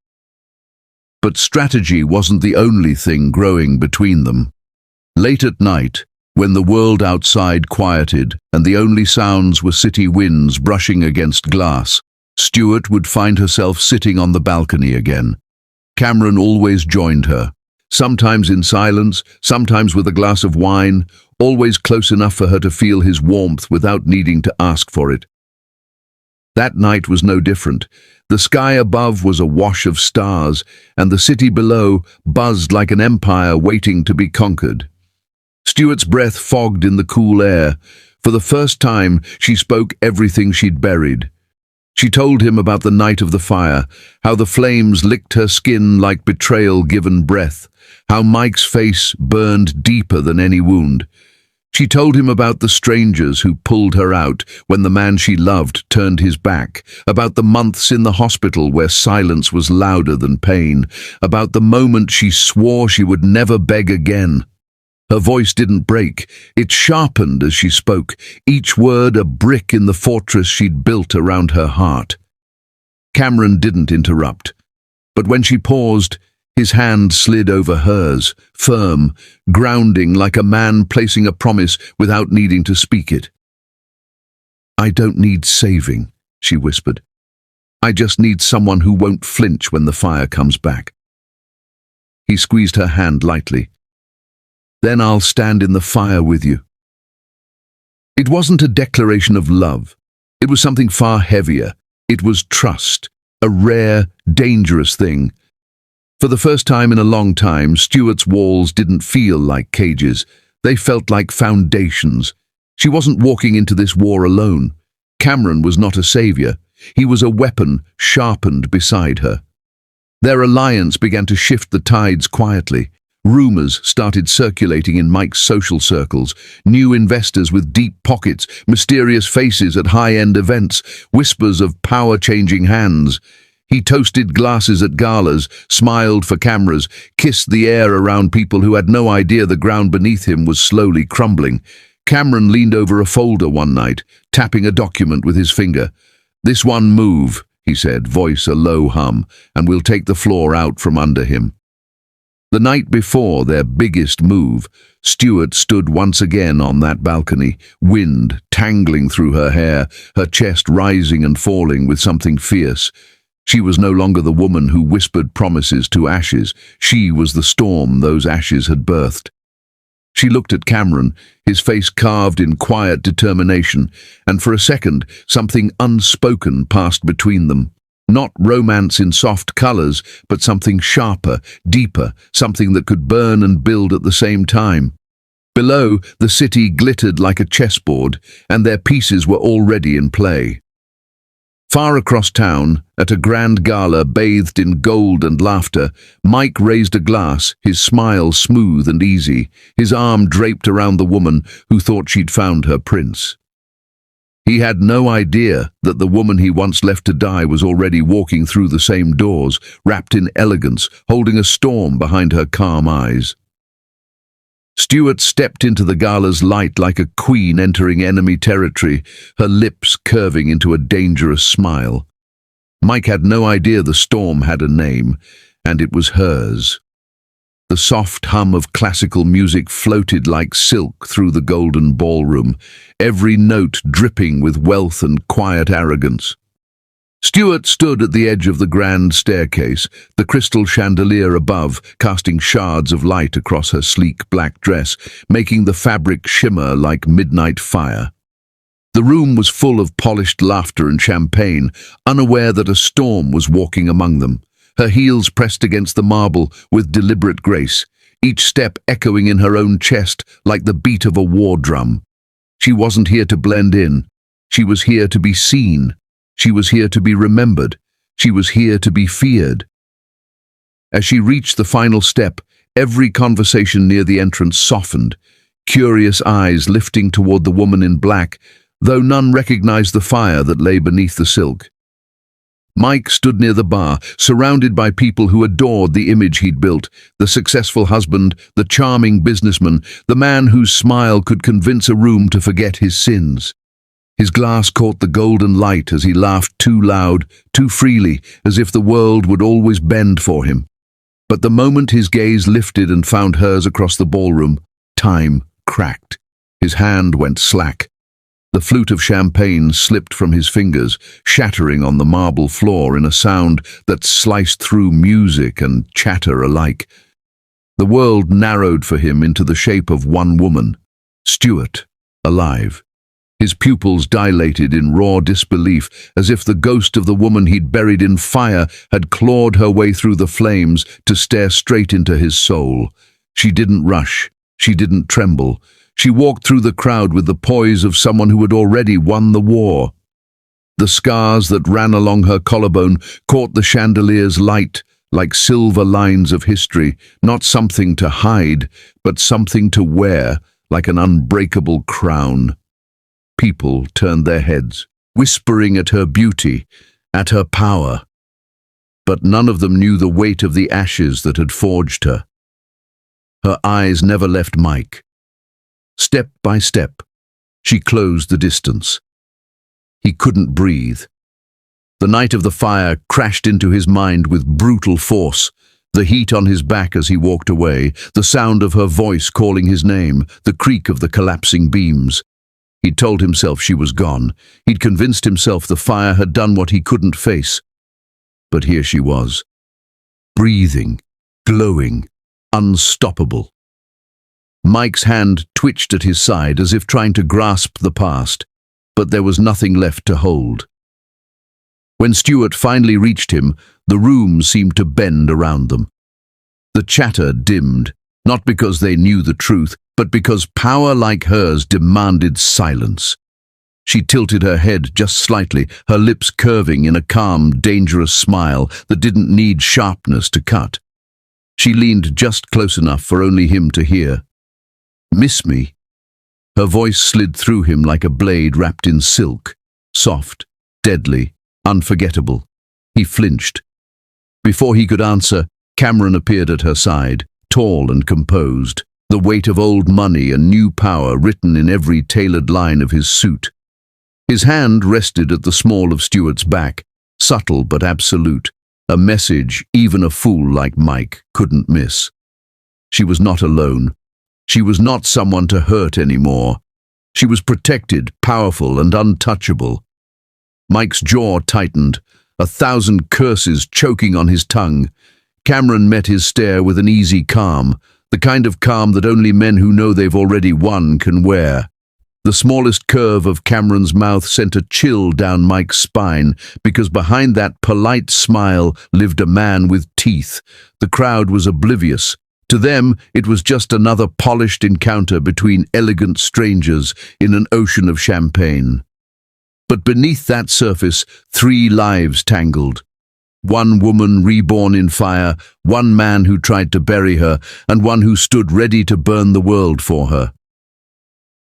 S1: But strategy wasn't the only thing growing between them. Late at night, when the world outside quieted and the only sounds were city winds brushing against glass, Stuart would find herself sitting on the balcony again. Cameron always joined her, sometimes in silence, sometimes with a glass of wine, always close enough for her to feel his warmth without needing to ask for it. That night was no different. The sky above was awash of stars, and the city below buzzed like an empire waiting to be conquered. Stuart's breath fogged in the cool air. For the first time, she spoke everything she'd buried. She told him about the night of the fire, how the flames licked her skin like betrayal given breath, how Mike's face burned deeper than any wound. She told him about the strangers who pulled her out when the man she loved turned his back, about the months in the hospital where silence was louder than pain, about the moment she swore she would never beg again. Her voice didn't break, it sharpened as she spoke, each word a brick in the fortress she'd built around her heart. Cameron didn't interrupt, but when she paused, his hand slid over hers, firm, grounding like a man placing a promise without needing to speak it. "I don't need saving," she whispered. "I just need someone who won't flinch when the fire comes back." He squeezed her hand lightly. "Then I'll stand in the fire with you." It wasn't a declaration of love. It was something far heavier. It was trust, a rare, dangerous thing. For the first time in a long time, Stuart's walls didn't feel like cages. They felt like foundations. She wasn't walking into this war alone. Cameron was not a savior. He was a weapon sharpened beside her. Their alliance began to shift the tides quietly. Rumors started circulating in Mike's social circles, new investors with deep pockets, mysterious faces at high-end events, whispers of power-changing hands. He toasted glasses at galas, smiled for cameras, kissed the air around people who had no idea the ground beneath him was slowly crumbling. Cameron leaned over a folder one night, tapping a document with his finger. "This one move," he said, voice a low hum, "and we'll take the floor out from under him." The night before their biggest move, Stuart stood once again on that balcony, wind tangling through her hair, her chest rising and falling with something fierce. She was no longer the woman who whispered promises to ashes. She was the storm those ashes had birthed. She looked at Cameron, his face carved in quiet determination, and for a second something unspoken passed between them. Not romance in soft colors, but something sharper, deeper, something that could burn and build at the same time. Below, the city glittered like a chessboard, and their pieces were already in play. Far across town, at a grand gala bathed in gold and laughter, Mike raised a glass, his smile smooth and easy, his arm draped around the woman who thought she'd found her prince. He had no idea that the woman he once left to die was already walking through the same doors, wrapped in elegance, holding a storm behind her calm eyes. Stuart stepped into the gala's light like a queen entering enemy territory, her lips curving into a dangerous smile. Mike had no idea the storm had a name, and it was hers. The soft hum of classical music floated like silk through the golden ballroom, every note dripping with wealth and quiet arrogance. Stuart stood at the edge of the grand staircase, the crystal chandelier above casting shards of light across her sleek black dress, making the fabric shimmer like midnight fire. The room was full of polished laughter and champagne, unaware that a storm was walking among them. Her heels pressed against the marble with deliberate grace, each step echoing in her own chest like the beat of a war drum. She wasn't here to blend in. She was here to be seen. She was here to be remembered. She was here to be feared. As she reached the final step, every conversation near the entrance softened, curious eyes lifting toward the woman in black, though none recognized the fire that lay beneath the silk. Mike stood near the bar, surrounded by people who adored the image he'd built, the successful husband, the charming businessman, the man whose smile could convince a room to forget his sins. His glass caught the golden light as he laughed too loud, too freely, as if the world would always bend for him. But the moment his gaze lifted and found hers across the ballroom, time cracked. His hand went slack. The flute of champagne slipped from his fingers, shattering on the marble floor in a sound that sliced through music and chatter alike. The world narrowed for him into the shape of one woman, Stuart, alive. His pupils dilated in raw disbelief, as if the ghost of the woman he'd buried in fire had clawed her way through the flames to stare straight into his soul. She didn't rush. She didn't tremble. She walked through the crowd with the poise of someone who had already won the war. The scars that ran along her collarbone caught the chandelier's light like silver lines of history, not something to hide, but something to wear like an unbreakable crown. People turned their heads, whispering at her beauty, at her power. But none of them knew the weight of the ashes that had forged her. Her eyes never left Mike. Step by step, she closed the distance. He couldn't breathe. The night of the fire crashed into his mind with brutal force, the heat on his back as he walked away, the sound of her voice calling his name, the creak of the collapsing beams. He'd told himself she was gone. He'd convinced himself the fire had done what he couldn't face. But here she was, breathing, glowing, unstoppable. Mike's hand twitched at his side as if trying to grasp the past, but there was nothing left to hold. When Stuart finally reached him, the room seemed to bend around them. The chatter dimmed, not because they knew the truth, but because power like hers demanded silence. She tilted her head just slightly, her lips curving in a calm, dangerous smile that didn't need sharpness to cut. She leaned just close enough for only him to hear. "Miss me?" Her voice slid through him like a blade wrapped in silk, soft, deadly, unforgettable. He flinched. Before he could answer, Cameron appeared at her side, tall and composed, the weight of old money and new power written in every tailored line of his suit. His hand rested at the small of Stuart's back, subtle but absolute, a message even a fool like Mike couldn't miss. She was not alone. She was not someone to hurt anymore. She was protected, powerful, and untouchable. Mike's jaw tightened, 1,000 curses choking on his tongue. Cameron met his stare with an easy calm, the kind of calm that only men who know they've already won can wear. The smallest curve of Cameron's mouth sent a chill down Mike's spine, because behind that polite smile lived a man with teeth. The crowd was oblivious. To them, it was just another polished encounter between elegant strangers in an ocean of champagne. But beneath that surface, 3 lives tangled. One woman reborn in fire, one man who tried to bury her, and one who stood ready to burn the world for her.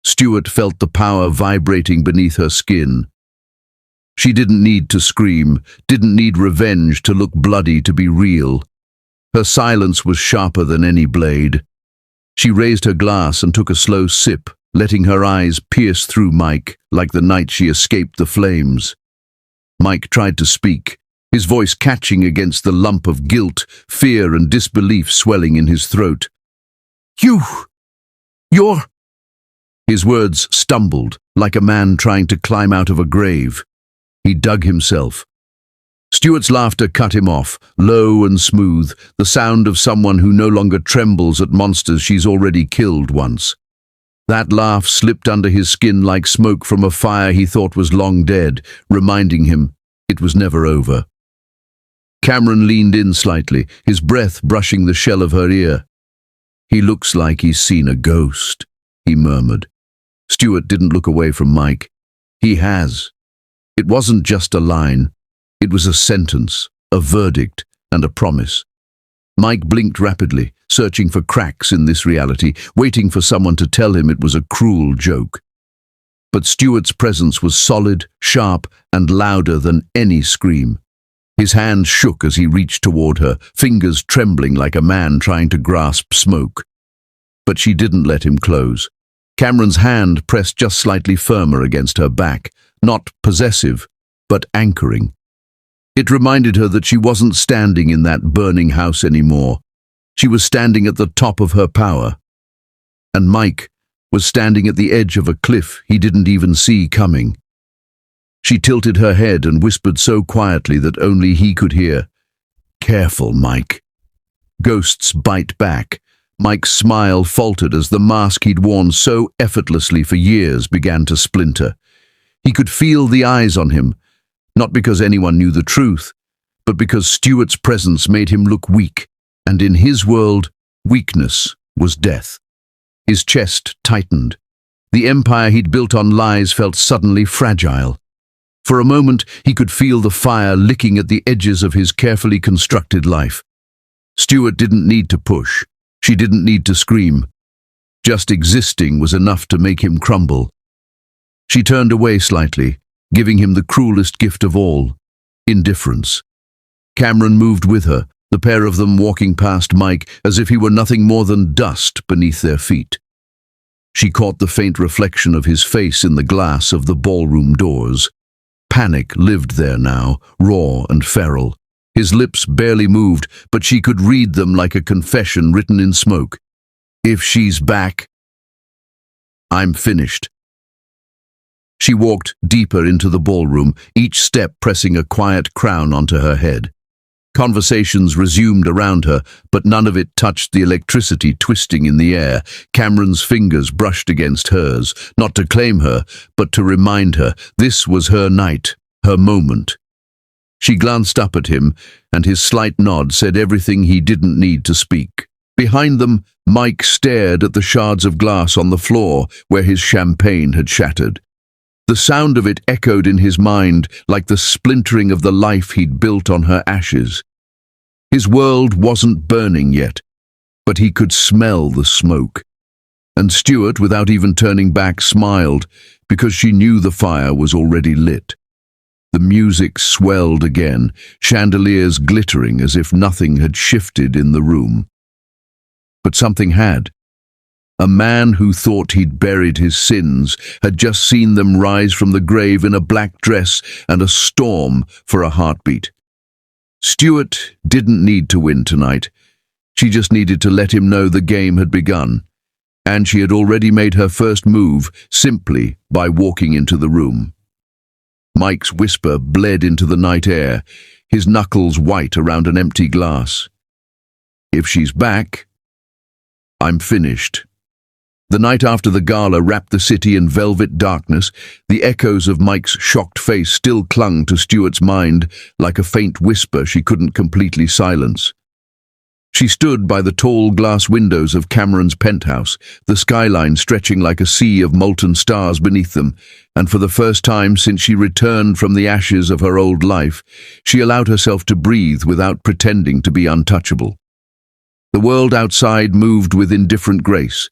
S1: Stuart felt the power vibrating beneath her skin. She didn't need to scream, didn't need revenge to look bloody to be real. Her silence was sharper than any blade. She raised her glass and took a slow sip, letting her eyes pierce through Mike like the night she escaped the flames. Mike tried to speak, his voice catching against the lump of guilt, fear, and disbelief swelling in his throat. You're... His words stumbled, like a man trying to climb out of a grave. He dug himself. Stuart's laughter cut him off, low and smooth, the sound of someone who no longer trembles at monsters she's already killed once. That laugh slipped under his skin like smoke from a fire he thought was long dead, reminding him it was never over. Cameron leaned in slightly, his breath brushing the shell of her ear. "He looks like he's seen a ghost," he murmured. Stuart didn't look away from Mike. "He has." It wasn't just a line. It was a sentence, a verdict, and a promise. Mike blinked rapidly, searching for cracks in this reality, waiting for someone to tell him it was a cruel joke. But Stuart's presence was solid, sharp, and louder than any scream. His hand shook as he reached toward her, fingers trembling like a man trying to grasp smoke. But she didn't let him close. Cameron's hand pressed just slightly firmer against her back, not possessive, but anchoring. It reminded her that she wasn't standing in that burning house anymore. She was standing at the top of her power. And Mike was standing at the edge of a cliff he didn't even see coming. She tilted her head and whispered so quietly that only he could hear, "Careful, Mike." Ghosts bite back. Mike's smile faltered as the mask he'd worn so effortlessly for years began to splinter. He could feel the eyes on him, not because anyone knew the truth, but because Stuart's presence made him look weak, and in his world, weakness was death. His chest tightened. The empire he'd built on lies felt suddenly fragile. For a moment, he could feel the fire licking at the edges of his carefully constructed life. Stuart didn't need to push. She didn't need to scream. Just existing was enough to make him crumble. She turned away slightly, giving him the cruelest gift of all, indifference. Cameron moved with her, the pair of them walking past Mike as if he were nothing more than dust beneath their feet. She caught the faint reflection of his face in the glass of the ballroom doors. Panic lived there now, raw and feral. His lips barely moved, but she could read them like a confession written in smoke. "If she's back, I'm finished." She walked deeper into the ballroom, each step pressing a quiet crown onto her head. Conversations resumed around her, but none of it touched the electricity twisting in the air. Cameron's fingers brushed against hers, not to claim her, but to remind her this was her night, her moment. She glanced up at him, and his slight nod said everything he didn't need to speak. Behind them, Mike stared at the shards of glass on the floor where his champagne had shattered. The sound of it echoed in his mind like the splintering of the life he'd built on her ashes. His world wasn't burning yet, but he could smell the smoke. And Stuart, without even turning back, smiled because she knew the fire was already lit. The music swelled again, chandeliers glittering as if nothing had shifted in the room. But something had. A man who thought he'd buried his sins had just seen them rise from the grave in a black dress and a storm for a heartbeat. Stuart didn't need to win tonight. She just needed to let him know the game had begun, and she had already made her first move simply by walking into the room. Mike's whisper bled into the night air, his knuckles white around an empty glass. "If she's back, I'm finished." The night after the gala wrapped the city in velvet darkness. The echoes of Mike's shocked face still clung to Stuart's mind like a faint whisper she couldn't completely silence. She stood by the tall glass windows of Cameron's penthouse, the skyline stretching like a sea of molten stars beneath them, and for the first time since she returned from the ashes of her old life, she allowed herself to breathe without pretending to be untouchable. The world outside moved with indifferent grace,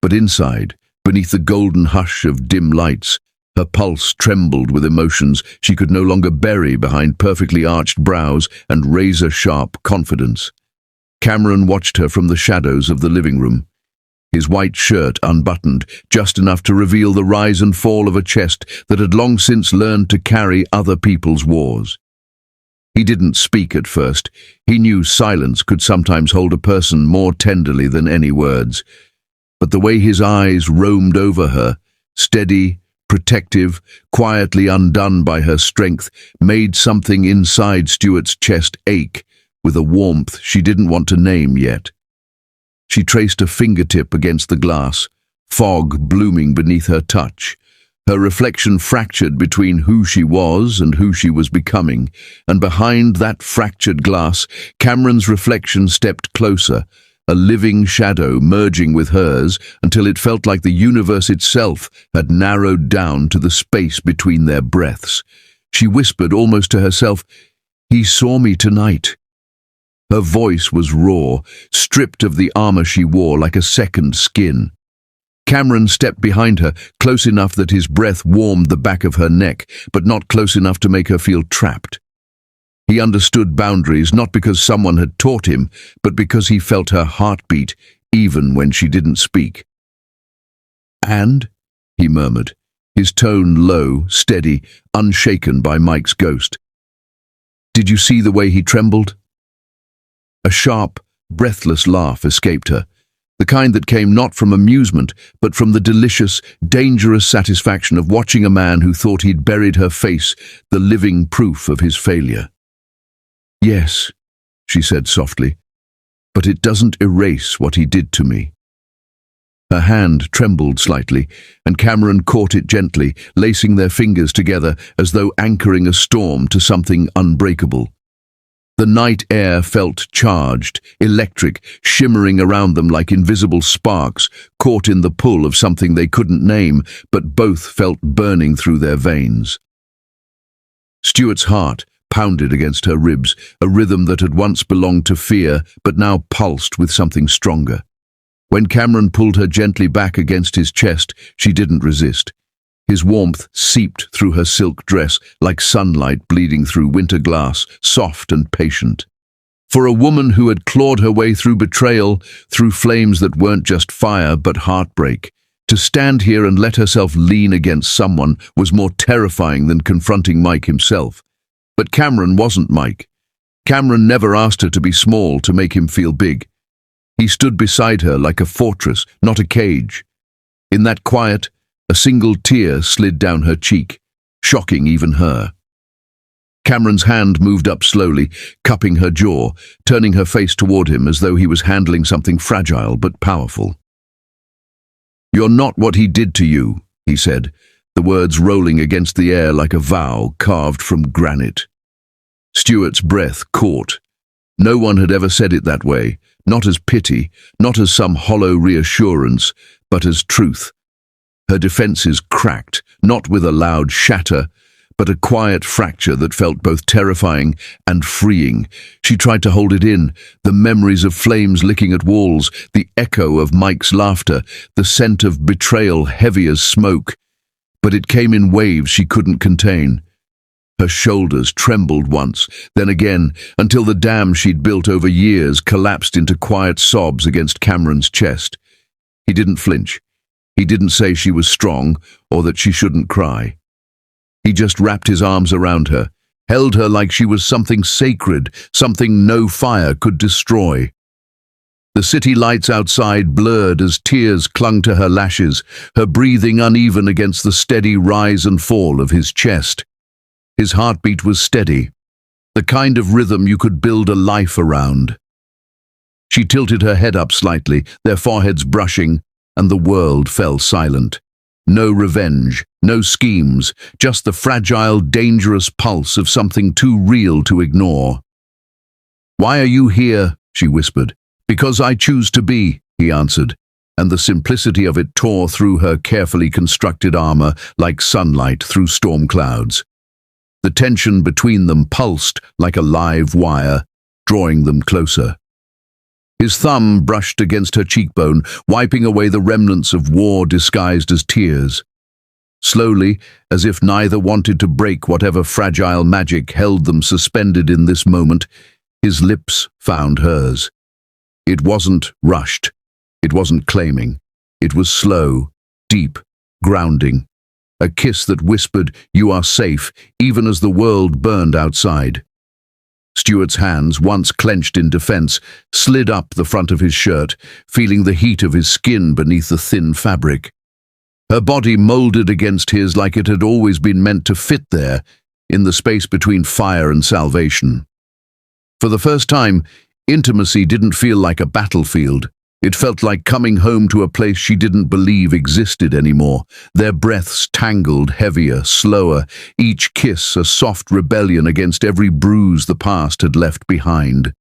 S1: but inside, beneath the golden hush of dim lights, her pulse trembled with emotions she could no longer bury behind perfectly arched brows and razor-sharp confidence. Cameron watched her from the shadows of the living room, his white shirt unbuttoned, just enough to reveal the rise and fall of a chest that had long since learned to carry other people's wars. He didn't speak at first. He knew silence could sometimes hold a person more tenderly than any words. But the way his eyes roamed over her, steady, protective, quietly undone by her strength, made something inside Stuart's chest ache with a warmth she didn't want to name yet. She traced a fingertip against the glass, fog blooming beneath her touch. Her reflection fractured between who she was and who she was becoming, and behind that fractured glass, Cameron's reflection stepped closer, a living shadow merging with hers until it felt like the universe itself had narrowed down to the space between their breaths. She whispered almost to herself, "He saw me tonight." Her voice was raw, stripped of the armor she wore like a second skin. Cameron stepped behind her, close enough that his breath warmed the back of her neck, but not close enough to make her feel trapped. He understood boundaries not because someone had taught him, but because he felt her heartbeat, even when she didn't speak. "And?" he murmured, his tone low, steady, unshaken by Mike's ghost. "Did you see the way he trembled?" A sharp, breathless laugh escaped her, the kind that came not from amusement, but from the delicious, dangerous satisfaction of watching a man who thought he'd buried her face, the living proof of his failure. "Yes," she said softly, "but it doesn't erase what he did to me." Her hand trembled slightly, and Cameron caught it gently, lacing their fingers together as though anchoring a storm to something unbreakable. The night air felt charged, electric, shimmering around them like invisible sparks, caught in the pull of something they couldn't name, but both felt burning through their veins. Stuart's heart pounded against her ribs, a rhythm that had once belonged to fear, but now pulsed with something stronger. When Cameron pulled her gently back against his chest, she didn't resist. His warmth seeped through her silk dress like sunlight bleeding through winter glass, soft and patient. For a woman who had clawed her way through betrayal, through flames that weren't just fire but heartbreak, to stand here and let herself lean against someone was more terrifying than confronting Mike himself. But Cameron wasn't Mike. Cameron never asked her to be small to make him feel big. He stood beside her like a fortress, not a cage. In that quiet, a single tear slid down her cheek, shocking even her. Cameron's hand moved up slowly, cupping her jaw, turning her face toward him as though he was handling something fragile but powerful. "You're not what he did to you," he said, the words rolling against the air like a vow carved from granite. Stuart's breath caught. No one had ever said it that way, not as pity, not as some hollow reassurance, but as truth. Her defenses cracked, not with a loud shatter, but a quiet fracture that felt both terrifying and freeing. She tried to hold it in, the memories of flames licking at walls, the echo of Mike's laughter, the scent of betrayal heavy as smoke. But it came in waves she couldn't contain. Her shoulders trembled once, then again, until the dam she'd built over years collapsed into quiet sobs against Cameron's chest. He didn't flinch. He didn't say she was strong or that she shouldn't cry. He just wrapped his arms around her, held her like she was something sacred, something no fire could destroy. The city lights outside blurred as tears clung to her lashes, her breathing uneven against the steady rise and fall of his chest. His heartbeat was steady, the kind of rhythm you could build a life around. She tilted her head up slightly, their foreheads brushing, and the world fell silent. No revenge, no schemes, just the fragile, dangerous pulse of something too real to ignore. "Why are you here?" she whispered. "Because I choose to be," he answered, and the simplicity of it tore through her carefully constructed armor like sunlight through storm clouds. The tension between them pulsed like a live wire, drawing them closer. His thumb brushed against her cheekbone, wiping away the remnants of war disguised as tears. Slowly, as if neither wanted to break whatever fragile magic held them suspended in this moment, his lips found hers. It wasn't rushed. It wasn't claiming. It was slow, deep, grounding. A kiss that whispered, "You are safe," even as the world burned outside. Stuart's hands, once clenched in defense, slid up the front of his shirt, feeling the heat of his skin beneath the thin fabric. Her body molded against his like it had always been meant to fit there, in the space between fire and salvation. For the first time, intimacy didn't feel like a battlefield. It felt like coming home to a place she didn't believe existed anymore. Their breaths tangled, heavier, slower, each kiss a soft rebellion against every bruise the past had left behind.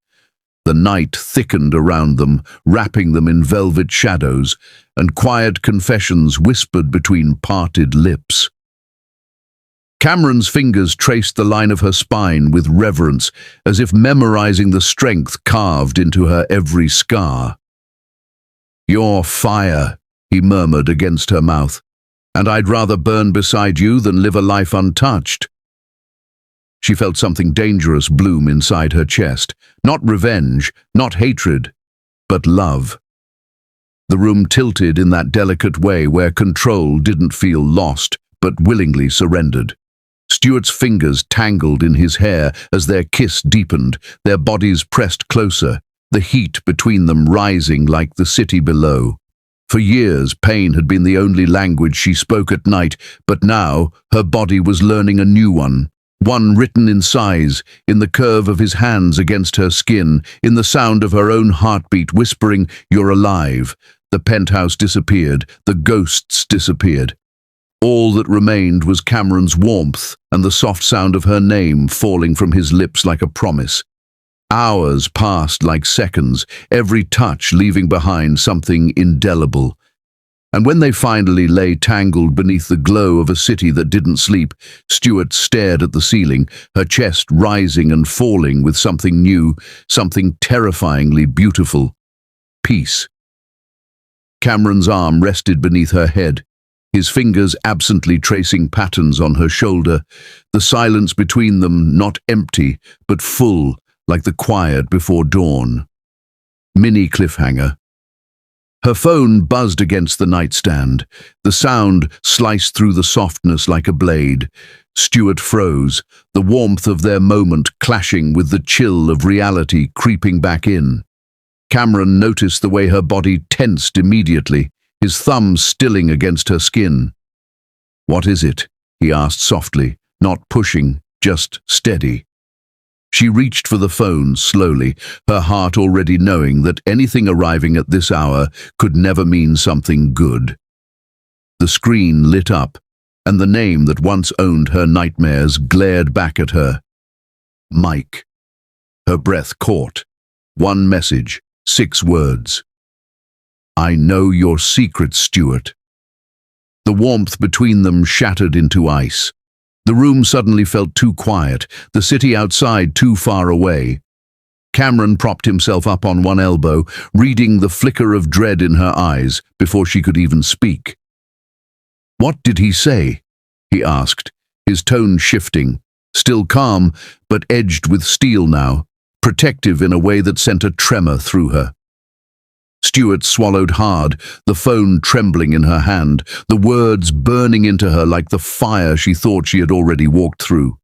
S1: The night thickened around them, wrapping them in velvet shadows, and quiet confessions whispered between parted lips. Cameron's fingers traced the line of her spine with reverence, as if memorizing the strength carved into her every scar. "You're fire," he murmured against her mouth, "and I'd rather burn beside you than live a life untouched." She felt something dangerous bloom inside her chest. Not revenge, not hatred, but love. The room tilted in that delicate way where control didn't feel lost, but willingly surrendered. Stuart's fingers tangled in his hair as their kiss deepened, their bodies pressed closer, the heat between them rising like the city below. For years, pain had been the only language she spoke at night, but now her body was learning a new one written in sighs, in the curve of his hands against her skin, in the sound of her own heartbeat whispering, "You're alive." The penthouse disappeared, the ghosts disappeared. All that remained was Cameron's warmth and the soft sound of her name falling from his lips like a promise. Hours passed like seconds, every touch leaving behind something indelible. And when they finally lay tangled beneath the glow of a city that didn't sleep, Stuart stared at the ceiling, her chest rising and falling with something new, something terrifyingly beautiful. Peace. Cameron's arm rested beneath her head, his fingers absently tracing patterns on her shoulder, the silence between them not empty, but full, like the quiet before dawn. Mini cliffhanger. Her phone buzzed against the nightstand. The sound sliced through the softness like a blade. Stuart froze, the warmth of their moment clashing with the chill of reality creeping back in. Cameron noticed the way her body tensed immediately, his thumb stilling against her skin. "What is it?" he asked softly, not pushing, just steady. She reached for the phone slowly, her heart already knowing that anything arriving at this hour could never mean something good. The screen lit up, and the name that once owned her nightmares glared back at her. Mike. Her breath caught. One message, 6 words. "I know your secret, Stuart." The warmth between them shattered into ice. The room suddenly felt too quiet, the city outside too far away. Cameron propped himself up on one elbow, reading the flicker of dread in her eyes before she could even speak. "What did he say?" he asked, his tone shifting, still calm, but edged with steel now, protective in a way that sent a tremor through her. Stuart swallowed hard, the phone trembling in her hand, the words burning into her like the fire she thought she had already walked through.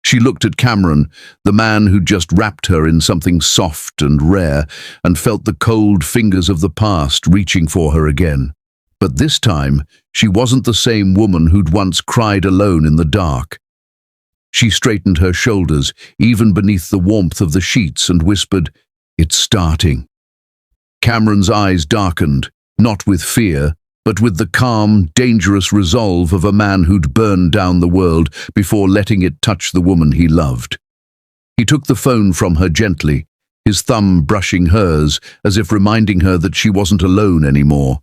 S1: She looked at Cameron, the man who just wrapped her in something soft and rare, and felt the cold fingers of the past reaching for her again. But this time, she wasn't the same woman who'd once cried alone in the dark. She straightened her shoulders, even beneath the warmth of the sheets, and whispered, "It's starting." Cameron's eyes darkened, not with fear, but with the calm, dangerous resolve of a man who'd burned down the world before letting it touch the woman he loved. He took the phone from her gently, his thumb brushing hers, as if reminding her that she wasn't alone anymore.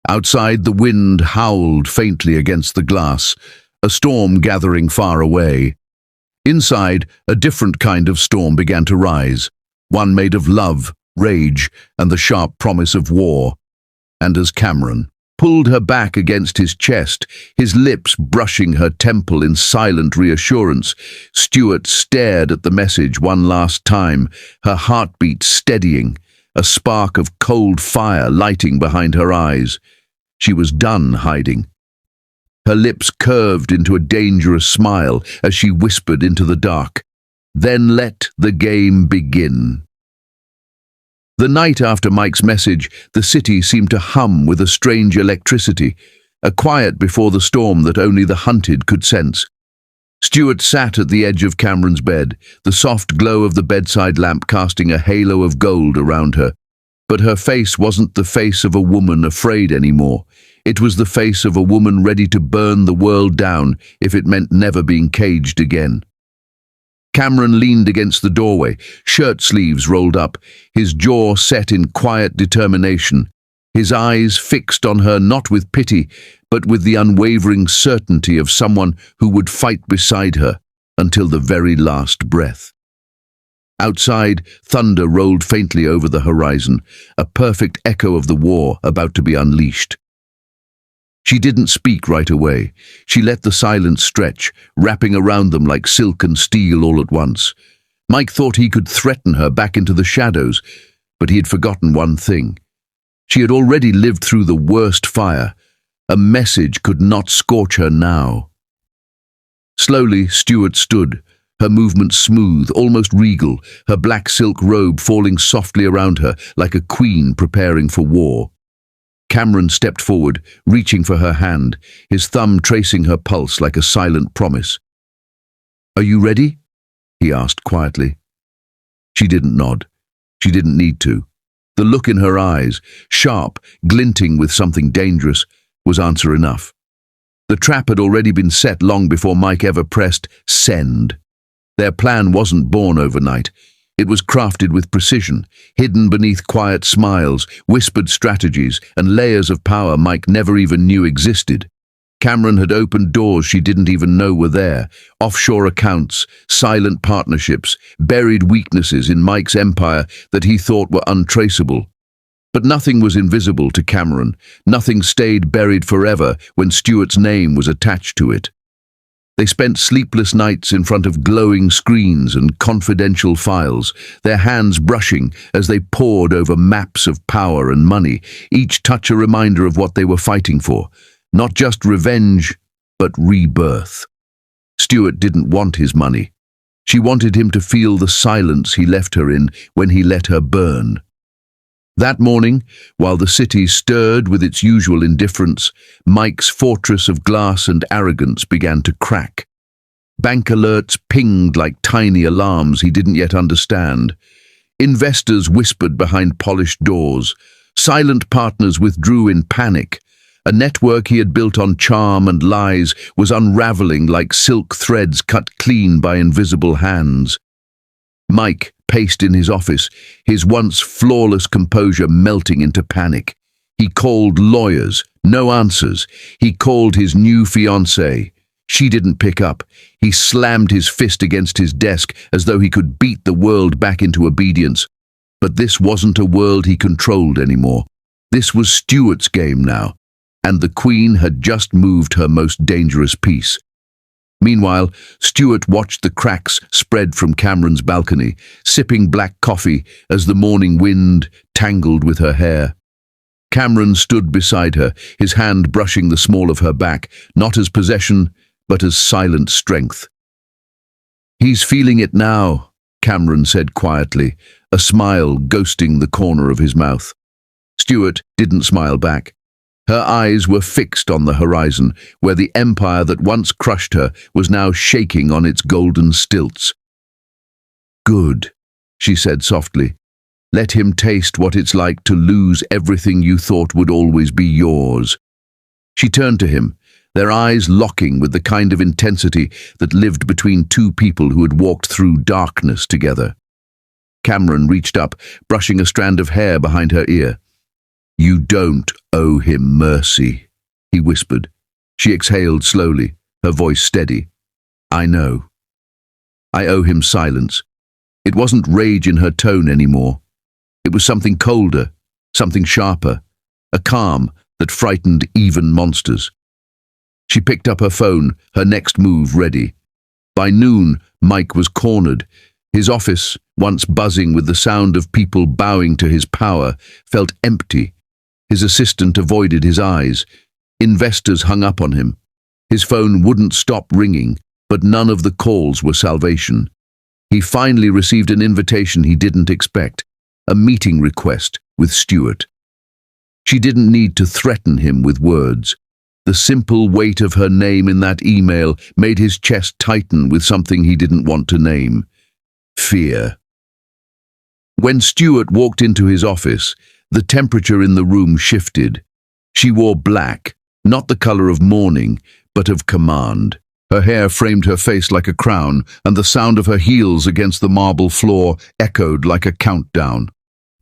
S1: Outside, the wind howled faintly against the glass, a storm gathering far away. Inside, a different kind of storm began to rise, one made of love, rage, and the sharp promise of war. And as Cameron pulled her back against his chest, his lips brushing her temple in silent reassurance, Stuart stared at the message one last time, her heartbeat steadying, a spark of cold fire lighting behind her eyes. She was done hiding. Her lips curved into a dangerous smile as she whispered into the dark, "Then let the game begin." The night after Mike's message, the city seemed to hum with a strange electricity, a quiet before the storm that only the hunted could sense. Stuart sat at the edge of Cameron's bed, the soft glow of the bedside lamp casting a halo of gold around her. But her face wasn't the face of a woman afraid anymore. It was the face of a woman ready to burn the world down if it meant never being caged again. Cameron leaned against the doorway, shirt sleeves rolled up, his jaw set in quiet determination, his eyes fixed on her not with pity, but with the unwavering certainty of someone who would fight beside her until the very last breath. Outside, thunder rolled faintly over the horizon, a perfect echo of the war about to be unleashed. She didn't speak right away. She let the silence stretch, wrapping around them like silk and steel all at once. Mike thought he could threaten her back into the shadows, but he had forgotten one thing. She had already lived through the worst fire. A message could not scorch her now. Slowly, Stuart stood, her movements smooth, almost regal, her black silk robe falling softly around her like a queen preparing for war. Cameron stepped forward, reaching for her hand, his thumb tracing her pulse like a silent promise. "Are you ready?" he asked quietly. She didn't nod. She didn't need to. The look in her eyes, sharp, glinting with something dangerous, was answer enough. The trap had already been set long before Mike ever pressed send. Their plan wasn't born overnight. It was crafted with precision, hidden beneath quiet smiles, whispered strategies, and layers of power Mike never even knew existed. Cameron had opened doors she didn't even know were there, offshore accounts, silent partnerships, buried weaknesses in Mike's empire that he thought were untraceable. But nothing was invisible to Cameron, nothing stayed buried forever when Stuart's name was attached to it. They spent sleepless nights in front of glowing screens and confidential files, their hands brushing as they pored over maps of power and money, each touch a reminder of what they were fighting for. Not just revenge, but rebirth. Stuart didn't want his money. She wanted him to feel the silence he left her in when he let her burn. That morning, while the city stirred with its usual indifference, Mike's fortress of glass and arrogance began to crack. Bank alerts pinged like tiny alarms he didn't yet understand. Investors whispered behind polished doors. Silent partners withdrew in panic. A network he had built on charm and lies was unraveling like silk threads cut clean by invisible hands. Mike paced in his office, his once flawless composure melting into panic. He called lawyers, no answers. He called his new fiancée. She didn't pick up. He slammed his fist against his desk as though he could beat the world back into obedience. But this wasn't a world he controlled anymore. This was Stuart's game now. And the Queen had just moved her most dangerous piece. Meanwhile, Stuart watched the cracks spread from Cameron's balcony, sipping black coffee as the morning wind tangled with her hair. Cameron stood beside her, his hand brushing the small of her back, not as possession, but as silent strength. "He's feeling it now," Cameron said quietly, a smile ghosting the corner of his mouth. Stuart didn't smile back. Her eyes were fixed on the horizon, where the empire that once crushed her was now shaking on its golden stilts. "Good," she said softly. "Let him taste what it's like to lose everything you thought would always be yours." She turned to him, their eyes locking with the kind of intensity that lived between two people who had walked through darkness together. Cameron reached up, brushing a strand of hair behind her ear. "You don't owe him mercy," he whispered. She exhaled slowly, her voice steady. "I know. I owe him silence." It wasn't rage in her tone anymore. It was something colder, something sharper, a calm that frightened even monsters. She picked up her phone, her next move ready. By noon, Mike was cornered. His office, once buzzing with the sound of people bowing to his power, felt empty. His assistant avoided his eyes. Investors hung up on him. His phone wouldn't stop ringing, but none of the calls were salvation. He finally received an invitation he didn't expect, a meeting request with Stuart. She didn't need to threaten him with words. The simple weight of her name in that email made his chest tighten with something he didn't want to name: fear. When Stuart walked into his office, the temperature in the room shifted. She wore black, not the color of mourning, but of command. Her hair framed her face like a crown, and the sound of her heels against the marble floor echoed like a countdown.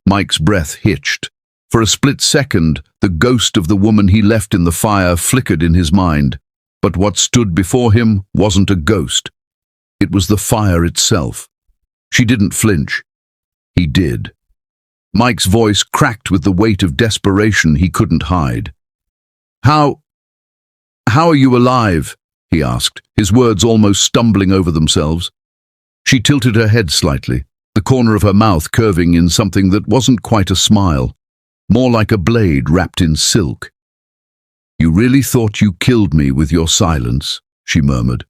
S1: Mike's breath hitched. For a split second, the ghost of the woman he left in the fire flickered in his mind. But what stood before him wasn't a ghost. It was the fire itself. She didn't flinch. He did. Mike's voice cracked with the weight of desperation he couldn't hide. How are you alive?" he asked, his words almost stumbling over themselves. She tilted her head slightly, the corner of her mouth curving in something that wasn't quite a smile, more like a blade wrapped in silk. "You really thought you killed me with your silence," she murmured.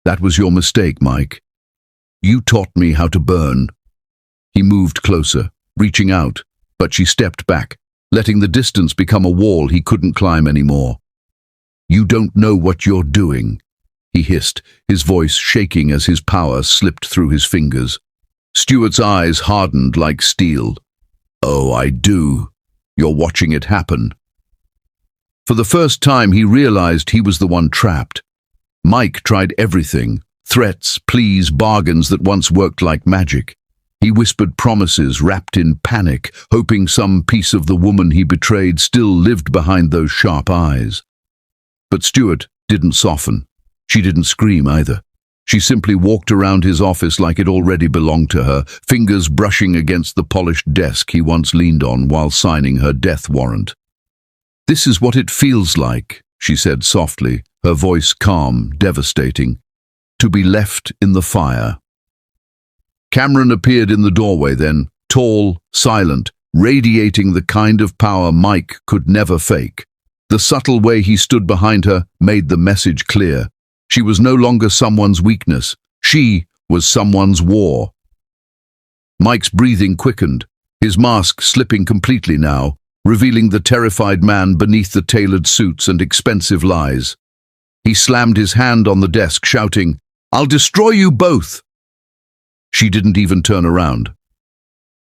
S1: "That was your mistake, Mike. You taught me how to burn." He moved closer, reaching out, but she stepped back, letting the distance become a wall he couldn't climb anymore. "You don't know what you're doing," he hissed, his voice shaking as his power slipped through his fingers. Stuart's eyes hardened like steel. "Oh, I do. You're watching it happen." For the first time he realized he was the one trapped. Mike tried everything, threats, pleas, bargains that once worked like magic. He whispered promises wrapped in panic, hoping some piece of the woman he betrayed still lived behind those sharp eyes. But Stuart didn't soften. She didn't scream either. She simply walked around his office like it already belonged to her, fingers brushing against the polished desk he once leaned on while signing her death warrant. "This is what it feels like," she said softly, her voice calm, devastating. "To be left in the fire." Cameron appeared in the doorway then, tall, silent, radiating the kind of power Mike could never fake. The subtle way he stood behind her made the message clear. She was no longer someone's weakness. She was someone's war. Mike's breathing quickened, his mask slipping completely now, revealing the terrified man beneath the tailored suits and expensive lies. He slammed his hand on the desk, shouting, "I'll destroy you both!" She didn't even turn around.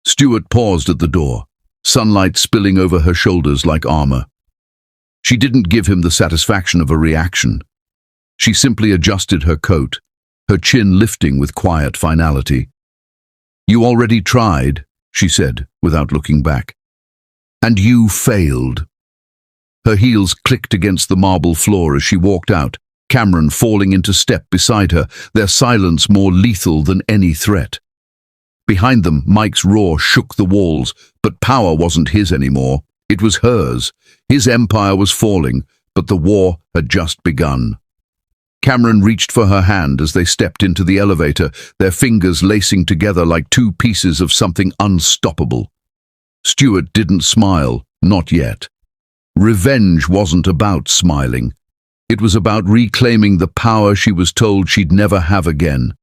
S1: Stuart paused at the door, sunlight spilling over her shoulders like armor. She didn't give him the satisfaction of a reaction. She simply adjusted her coat, her chin lifting with quiet finality. "You already tried," she said, without looking back. "And you failed." Her heels clicked against the marble floor as she walked out, Cameron falling into step beside her, their silence more lethal than any threat. Behind them, Mike's roar shook the walls, but power wasn't his anymore. It was hers. His empire was falling, but the war had just begun. Cameron reached for her hand as they stepped into the elevator, their fingers lacing together like two pieces of something unstoppable. Stuart didn't smile, not yet. Revenge wasn't about smiling. It was about reclaiming the power she was told she'd never have again.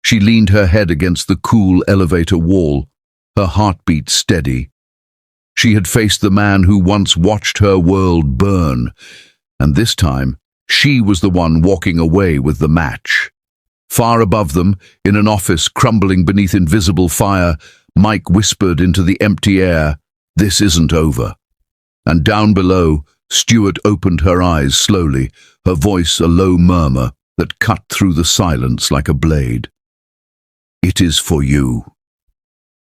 S1: She leaned her head against the cool elevator wall, her heartbeat steady. She had faced the man who once watched her world burn, and this time, she was the one walking away with the match. Far above them, in an office crumbling beneath invisible fire, Mike whispered into the empty air, "This isn't over." And down below, Stuart opened her eyes slowly, her voice a low murmur that cut through the silence like a blade. "It is for you."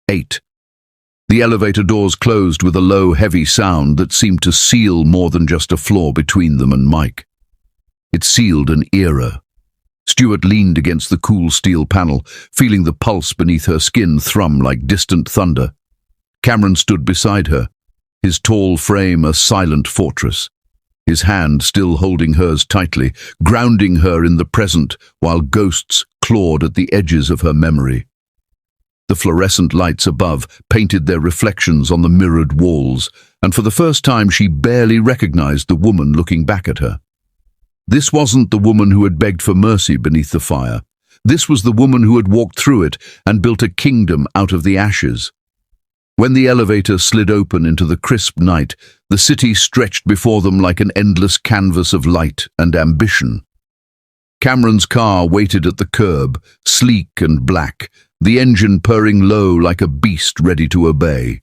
S1: 8. The elevator doors closed with a low, heavy sound that seemed to seal more than just a floor between them and Mike. It sealed an era. Stuart leaned against the cool steel panel, feeling the pulse beneath her skin thrum like distant thunder. Cameron stood beside her, his tall frame a silent fortress, his hand still holding hers tightly, grounding her in the present while ghosts clawed at the edges of her memory. The fluorescent lights above painted their reflections on the mirrored walls, and for the first time she barely recognized the woman looking back at her. This wasn't the woman who had begged for mercy beneath the fire. This was the woman who had walked through it and built a kingdom out of the ashes. When the elevator slid open into the crisp night, the city stretched before them like an endless canvas of light and ambition. Cameron's car waited at the curb, sleek and black, the engine purring low like a beast ready to obey.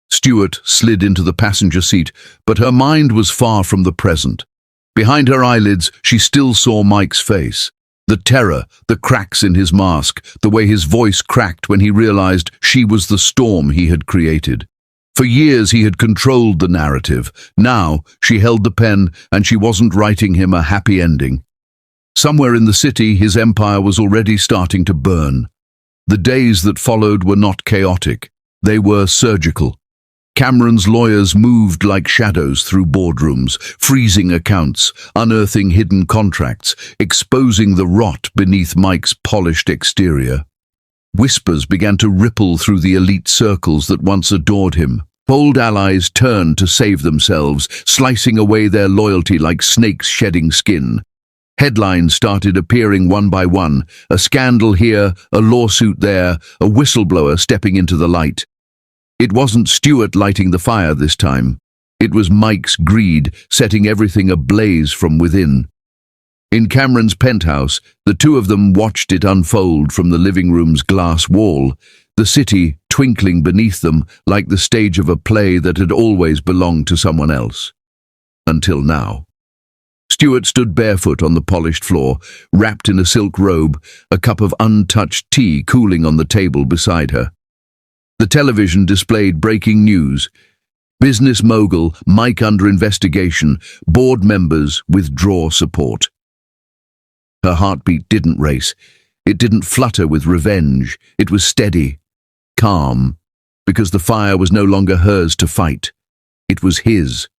S1: Stuart slid into the passenger seat, but her mind was far from the present. Behind her eyelids, she still saw Mike's face. The terror, the cracks in his mask, the way his voice cracked when he realized she was the storm he had created. For years he had controlled the narrative. Now she held the pen and she wasn't writing him a happy ending. Somewhere in the city, his empire was already starting to burn. The days that followed were not chaotic. They were surgical. Cameron's lawyers moved like shadows through boardrooms, freezing accounts, unearthing hidden contracts, exposing the rot beneath Mike's polished exterior. Whispers began to ripple through the elite circles that once adored him. Bold allies turned to save themselves, slicing away their loyalty like snakes shedding skin. Headlines started appearing one by one, a scandal here, a lawsuit there, a whistleblower stepping into the light. It wasn't Stuart lighting the fire this time. It was Mike's greed setting everything ablaze from within. In Cameron's penthouse, the two of them watched it unfold from the living room's glass wall, the city twinkling beneath them like the stage of a play that had always belonged to someone else. Until now. Stuart stood barefoot on the polished floor, wrapped in a silk robe, a cup of untouched tea cooling on the table beside her. The television displayed breaking news. Business mogul, Mike under investigation, board members withdraw support. Her heartbeat didn't race. It didn't flutter with revenge. It was steady, calm, because the fire was no longer hers to fight. It was his.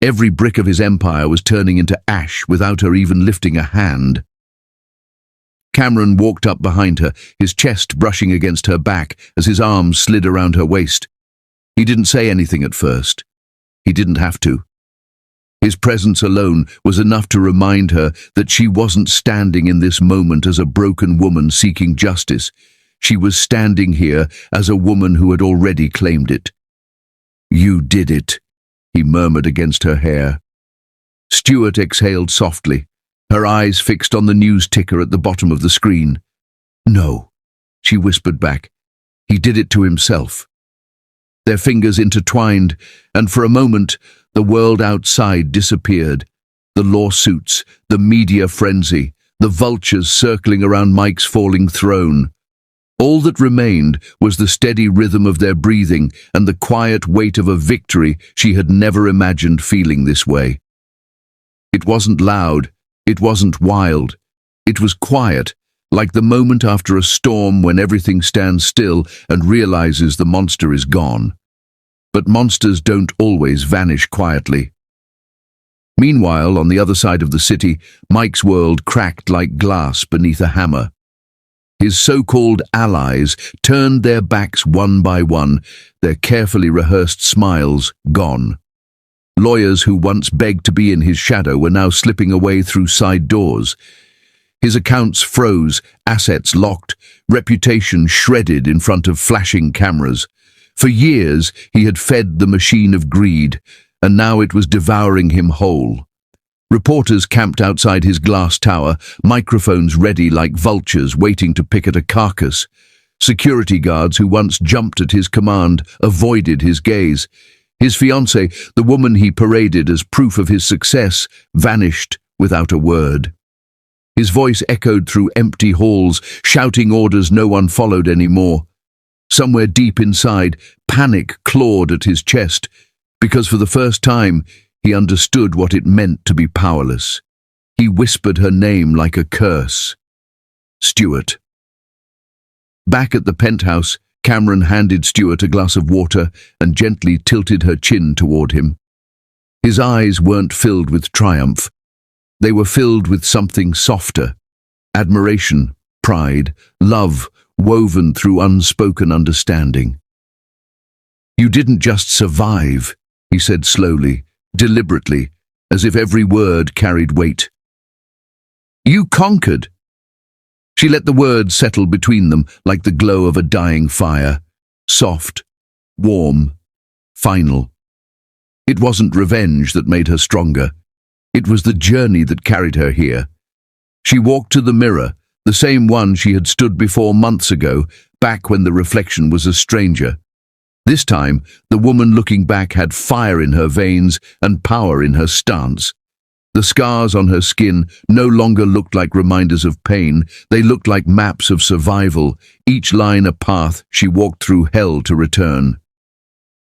S1: Every brick of his empire was turning into ash without her even lifting a hand. Cameron walked up behind her, his chest brushing against her back as his arms slid around her waist. He didn't say anything at first. He didn't have to. His presence alone was enough to remind her that she wasn't standing in this moment as a broken woman seeking justice. She was standing here as a woman who had already claimed it. "You did it," he murmured against her hair. Stuart exhaled softly, her eyes fixed on the news ticker at the bottom of the screen. "No," she whispered back. "He did it to himself." Their fingers intertwined, and for a moment, the world outside disappeared. The lawsuits, the media frenzy, the vultures circling around Mike's falling throne. All that remained was the steady rhythm of their breathing and the quiet weight of a victory she had never imagined feeling this way. It wasn't loud. It wasn't wild. It was quiet, like the moment after a storm when everything stands still and realizes the monster is gone. But monsters don't always vanish quietly. Meanwhile, on the other side of the city, Mike's world cracked like glass beneath a hammer. His so-called allies turned their backs one by one, their carefully rehearsed smiles gone. Lawyers who once begged to be in his shadow were now slipping away through side doors. His accounts froze, assets locked, reputation shredded in front of flashing cameras. For years, he had fed the machine of greed, and now it was devouring him whole. Reporters camped outside his glass tower, microphones ready like vultures waiting to pick at a carcass. Security guards who once jumped at his command avoided his gaze. His fiancée, the woman he paraded as proof of his success, vanished without a word. His voice echoed through empty halls, shouting orders no one followed anymore. Somewhere deep inside, panic clawed at his chest, because for the first time, he understood what it meant to be powerless. He whispered her name like a curse. Stuart. Back at the penthouse, Cameron handed Stuart a glass of water and gently tilted her chin toward him. His eyes weren't filled with triumph. They were filled with something softer. Admiration, pride, love, woven through unspoken understanding. "You didn't just survive," he said slowly, deliberately, as if every word carried weight. "You conquered." She let the words settle between them like the glow of a dying fire. Soft, warm, final. It wasn't revenge that made her stronger. It was the journey that carried her here. She walked to the mirror, the same one she had stood before months ago, back when the reflection was a stranger. This time, the woman looking back had fire in her veins and power in her stance. The scars on her skin no longer looked like reminders of pain. They looked like maps of survival, each line a path she walked through hell to return.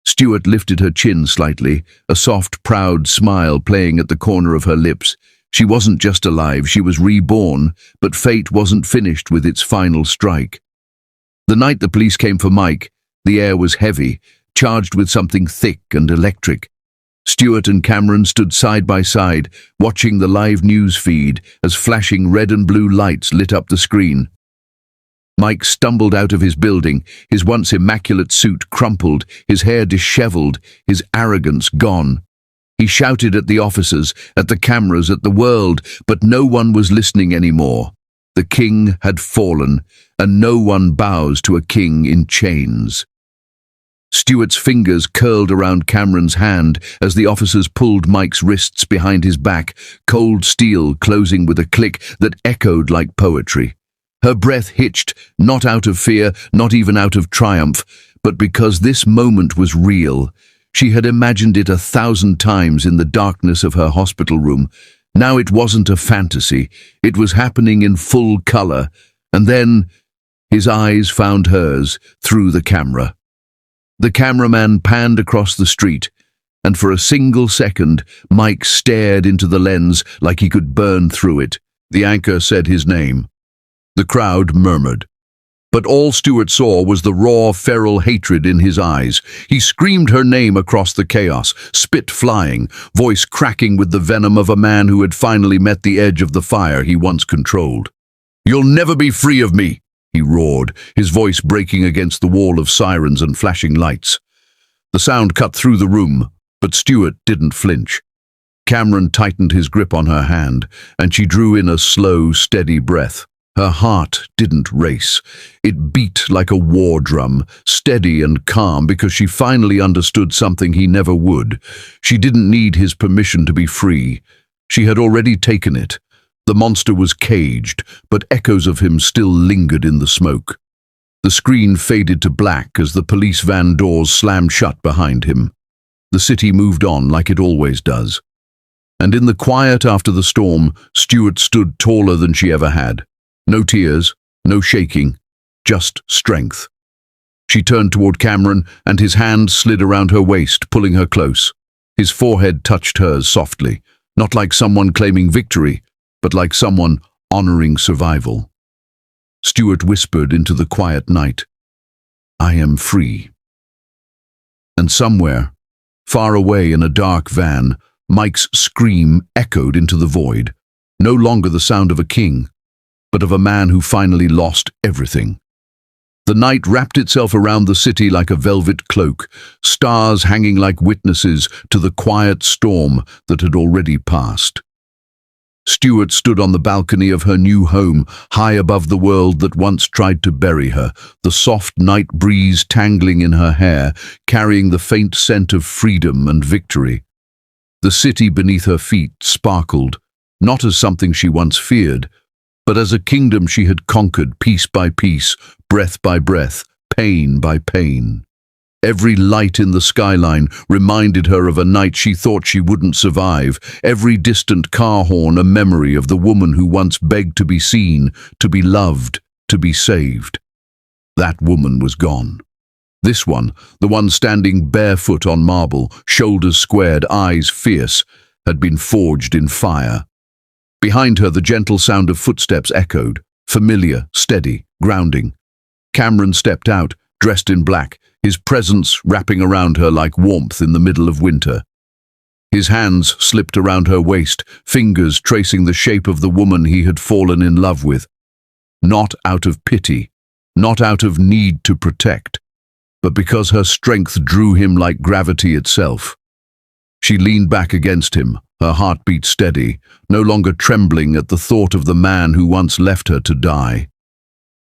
S1: Stuart lifted her chin slightly, a soft, proud smile playing at the corner of her lips. She wasn't just alive, she was reborn, but fate wasn't finished with its final strike. The night the police came for Mike, the air was heavy, charged with something thick and electric. Stuart and Cameron stood side by side, watching the live news feed as flashing red and blue lights lit up the screen. Mike stumbled out of his building, his once immaculate suit crumpled, his hair disheveled, his arrogance gone. He shouted at the officers, at the cameras, at the world, but no one was listening anymore. The king had fallen, and no one bows to a king in chains. Stuart's fingers curled around Cameron's hand as the officers pulled Mike's wrists behind his back, cold steel closing with a click that echoed like poetry. Her breath hitched, not out of fear, not even out of triumph, but because this moment was real. She had imagined it 1,000 times in the darkness of her hospital room. Now it wasn't a fantasy, it was happening in full color. And then his eyes found hers through the camera. The cameraman panned across the street, and for a single second, Mike stared into the lens like he could burn through it. The anchor said his name. The crowd murmured. But all Stuart saw was the raw, feral hatred in his eyes. He screamed her name across the chaos, spit flying, voice cracking with the venom of a man who had finally met the edge of the fire he once controlled. "You'll never be free of me," he roared, his voice breaking against the wall of sirens and flashing lights. The sound cut through the room, but Stuart didn't flinch. Cameron tightened his grip on her hand, and she drew in a slow, steady breath. Her heart didn't race. It beat like a war drum, steady and calm because she finally understood something he never would. She didn't need his permission to be free. She had already taken it. The monster was caged, but echoes of him still lingered in the smoke. The screen faded to black as the police van doors slammed shut behind him. The city moved on like it always does. And in the quiet after the storm, Stuart stood taller than she ever had. No tears, no shaking, just strength. She turned toward Cameron, and his hand slid around her waist, pulling her close. His forehead touched hers softly, not like someone claiming victory, but like someone honoring survival. Stuart whispered into the quiet night, "I am free." And somewhere, far away in a dark van, Mike's scream echoed into the void, no longer the sound of a king, but of a man who finally lost everything. The night wrapped itself around the city like a velvet cloak, stars hanging like witnesses to the quiet storm that had already passed. Stuart stood on the balcony of her new home, high above the world that once tried to bury her, the soft night breeze tangling in her hair, carrying the faint scent of freedom and victory. The city beneath her feet sparkled, not as something she once feared, but as a kingdom she had conquered piece by piece, breath by breath, pain by pain. Every light in the skyline reminded her of a night she thought she wouldn't survive, every distant car horn a memory of the woman who once begged to be seen, to be loved, to be saved. That woman was gone. This one, the one standing barefoot on marble, shoulders squared, eyes fierce, had been forged in fire. Behind her, the gentle sound of footsteps echoed, familiar, steady, grounding. Cameron stepped out, dressed in black, his presence wrapping around her like warmth in the middle of winter. His hands slipped around her waist, fingers tracing the shape of the woman he had fallen in love with. Not out of pity, not out of need to protect, but because her strength drew him like gravity itself. She leaned back against him, her heartbeat steady, no longer trembling at the thought of the man who once left her to die.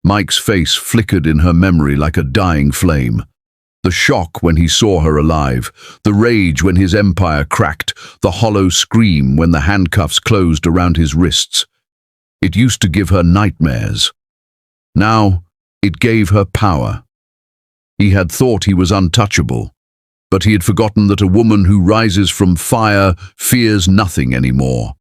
S1: Mike's face flickered in her memory like a dying flame. The shock when he saw her alive, the rage when his empire cracked, the hollow scream when the handcuffs closed around his wrists. It used to give her nightmares. Now, it gave her power. He had thought he was untouchable, but he had forgotten that a woman who rises from fire fears nothing anymore.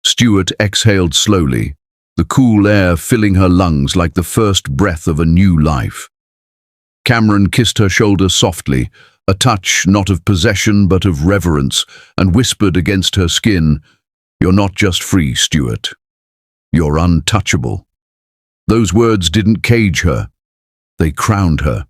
S1: Stuart exhaled slowly, the cool air filling her lungs like the first breath of a new life. Cameron kissed her shoulder softly, a touch not of possession but of reverence, and whispered against her skin, "You're not just free, Stuart. You're untouchable." Those words didn't cage her. They crowned her.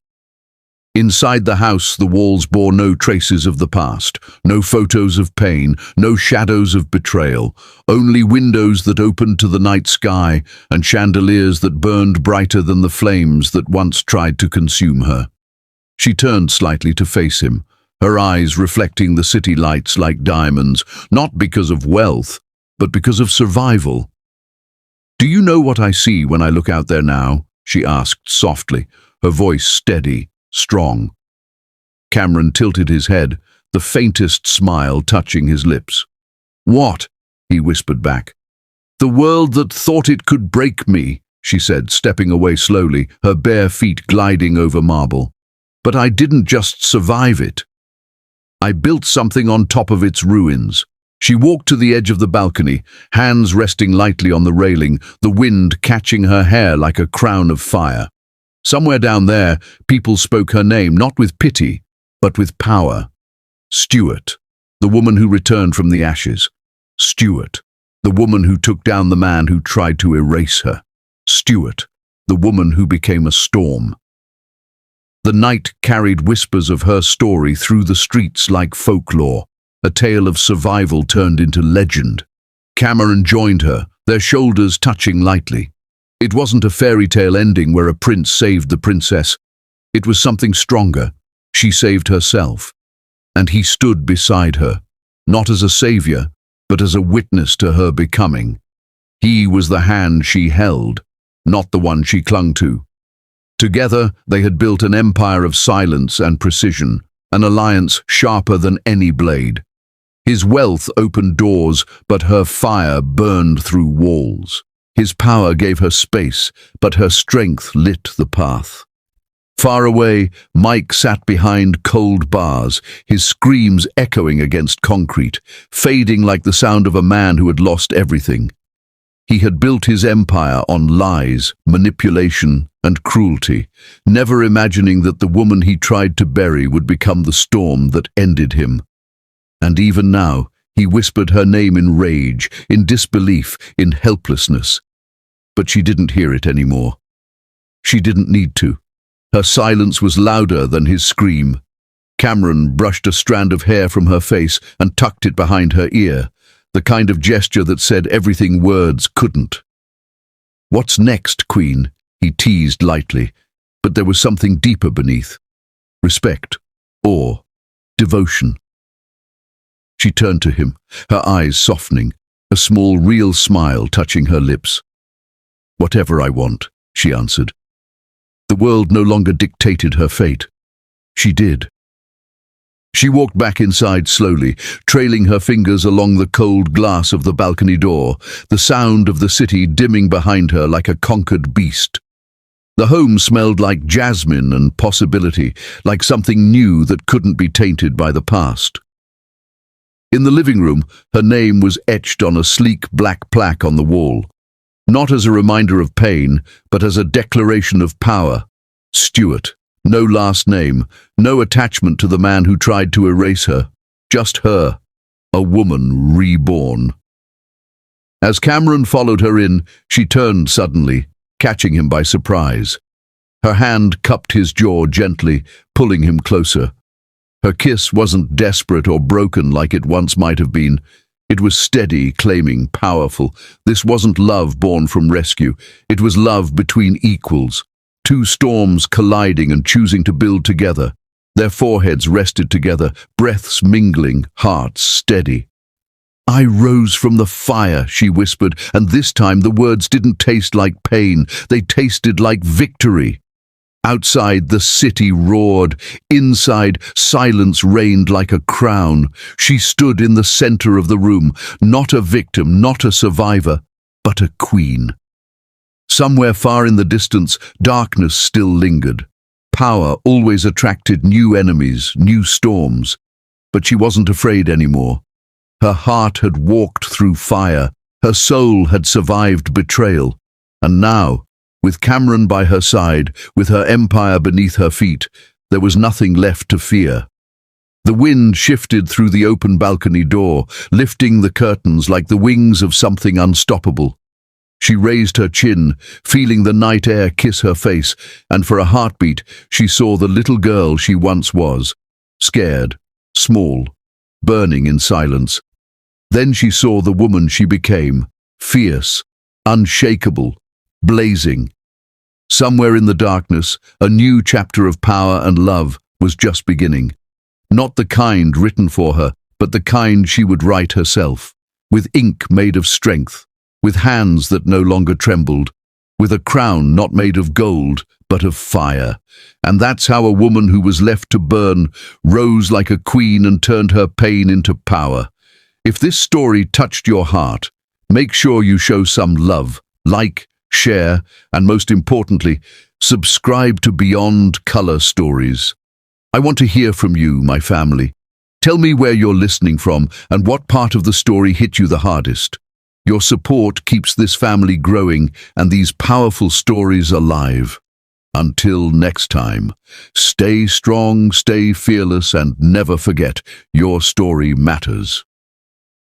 S1: Inside the house, the walls bore no traces of the past, no photos of pain, no shadows of betrayal, only windows that opened to the night sky and chandeliers that burned brighter than the flames that once tried to consume her. She turned slightly to face him, her eyes reflecting the city lights like diamonds, not because of wealth, but because of survival. "Do you know what I see when I look out there now?" she asked softly, her voice steady, strong. Cameron tilted his head, the faintest smile touching his lips. "What?" he whispered back. "The world that thought it could break me," she said, stepping away slowly, her bare feet gliding over marble. "But I didn't just survive it. I built something on top of its ruins." She walked to the edge of the balcony, hands resting lightly on the railing, the wind catching her hair like a crown of fire. Somewhere down there, people spoke her name, not with pity, but with power. Stuart, the woman who returned from the ashes. Stuart, the woman who took down the man who tried to erase her. Stuart, the woman who became a storm. The night carried whispers of her story through the streets like folklore, a tale of survival turned into legend. Cameron joined her, their shoulders touching lightly. It wasn't a fairy tale ending where a prince saved the princess. It was something stronger. She saved herself. And he stood beside her, not as a savior, but as a witness to her becoming. He was the hand she held, not the one she clung to. Together, they had built an empire of silence and precision, an alliance sharper than any blade. His wealth opened doors, but her fire burned through walls. His power gave her space, but her strength lit the path. Far away, Mike sat behind cold bars, his screams echoing against concrete, fading like the sound of a man who had lost everything. He had built his empire on lies, manipulation, and cruelty, never imagining that the woman he tried to bury would become the storm that ended him. And even now, he whispered her name in rage, in disbelief, in helplessness. But she didn't hear it anymore. She didn't need to. Her silence was louder than his scream. Cameron brushed a strand of hair from her face and tucked it behind her ear, the kind of gesture that said everything words couldn't. "What's next, Queen?" he teased lightly, but there was something deeper beneath. Respect, awe, devotion. She turned to him, her eyes softening, a small, real smile touching her lips. "Whatever I want," she answered. The world no longer dictated her fate. She did. She walked back inside slowly, trailing her fingers along the cold glass of the balcony door, the sound of the city dimming behind her like a conquered beast. The home smelled like jasmine and possibility, like something new that couldn't be tainted by the past. In the living room, her name was etched on a sleek black plaque on the wall. Not as a reminder of pain, but as a declaration of power. Stuart. No last name, no attachment to the man who tried to erase her. Just her, a woman reborn. As Cameron followed her in, she turned suddenly, catching him by surprise. Her hand cupped his jaw gently, pulling him closer. Her kiss wasn't desperate or broken like it once might have been. It was steady, claiming, powerful. This wasn't love born from rescue. It was love between equals. Two storms colliding and choosing to build together. Their foreheads rested together, breaths mingling, hearts steady. "I rose from the fire," she whispered, and this time the words didn't taste like pain. They tasted like victory. Outside, the city roared. Inside, silence reigned like a crown. She stood in the center of the room, not a victim, not a survivor, but a queen. Somewhere far in the distance, darkness still lingered. Power always attracted new enemies, new storms. But she wasn't afraid anymore. Her heart had walked through fire. Her soul had survived betrayal. And now, with Cameron by her side, with her empire beneath her feet, there was nothing left to fear. The wind shifted through the open balcony door, lifting the curtains like the wings of something unstoppable. She raised her chin, feeling the night air kiss her face, and for a heartbeat she saw the little girl she once was, scared, small, burning in silence. Then she saw the woman she became, fierce, unshakable, blazing. Somewhere in the darkness, a new chapter of power and love was just beginning. Not the kind written for her, but the kind she would write herself, with ink made of strength, with hands that no longer trembled, with a crown not made of gold, but of fire. And that's how a woman who was left to burn rose like a queen and turned her pain into power. If this story touched your heart, make sure you show some love, like, share, and most importantly, subscribe to Beyond Color Stories. I want to hear from you, my family. Tell me where you're listening from and what part of the story hit you the hardest. Your support keeps this family growing and these powerful stories alive. Until next time, stay strong, stay fearless, and never forget, your story matters.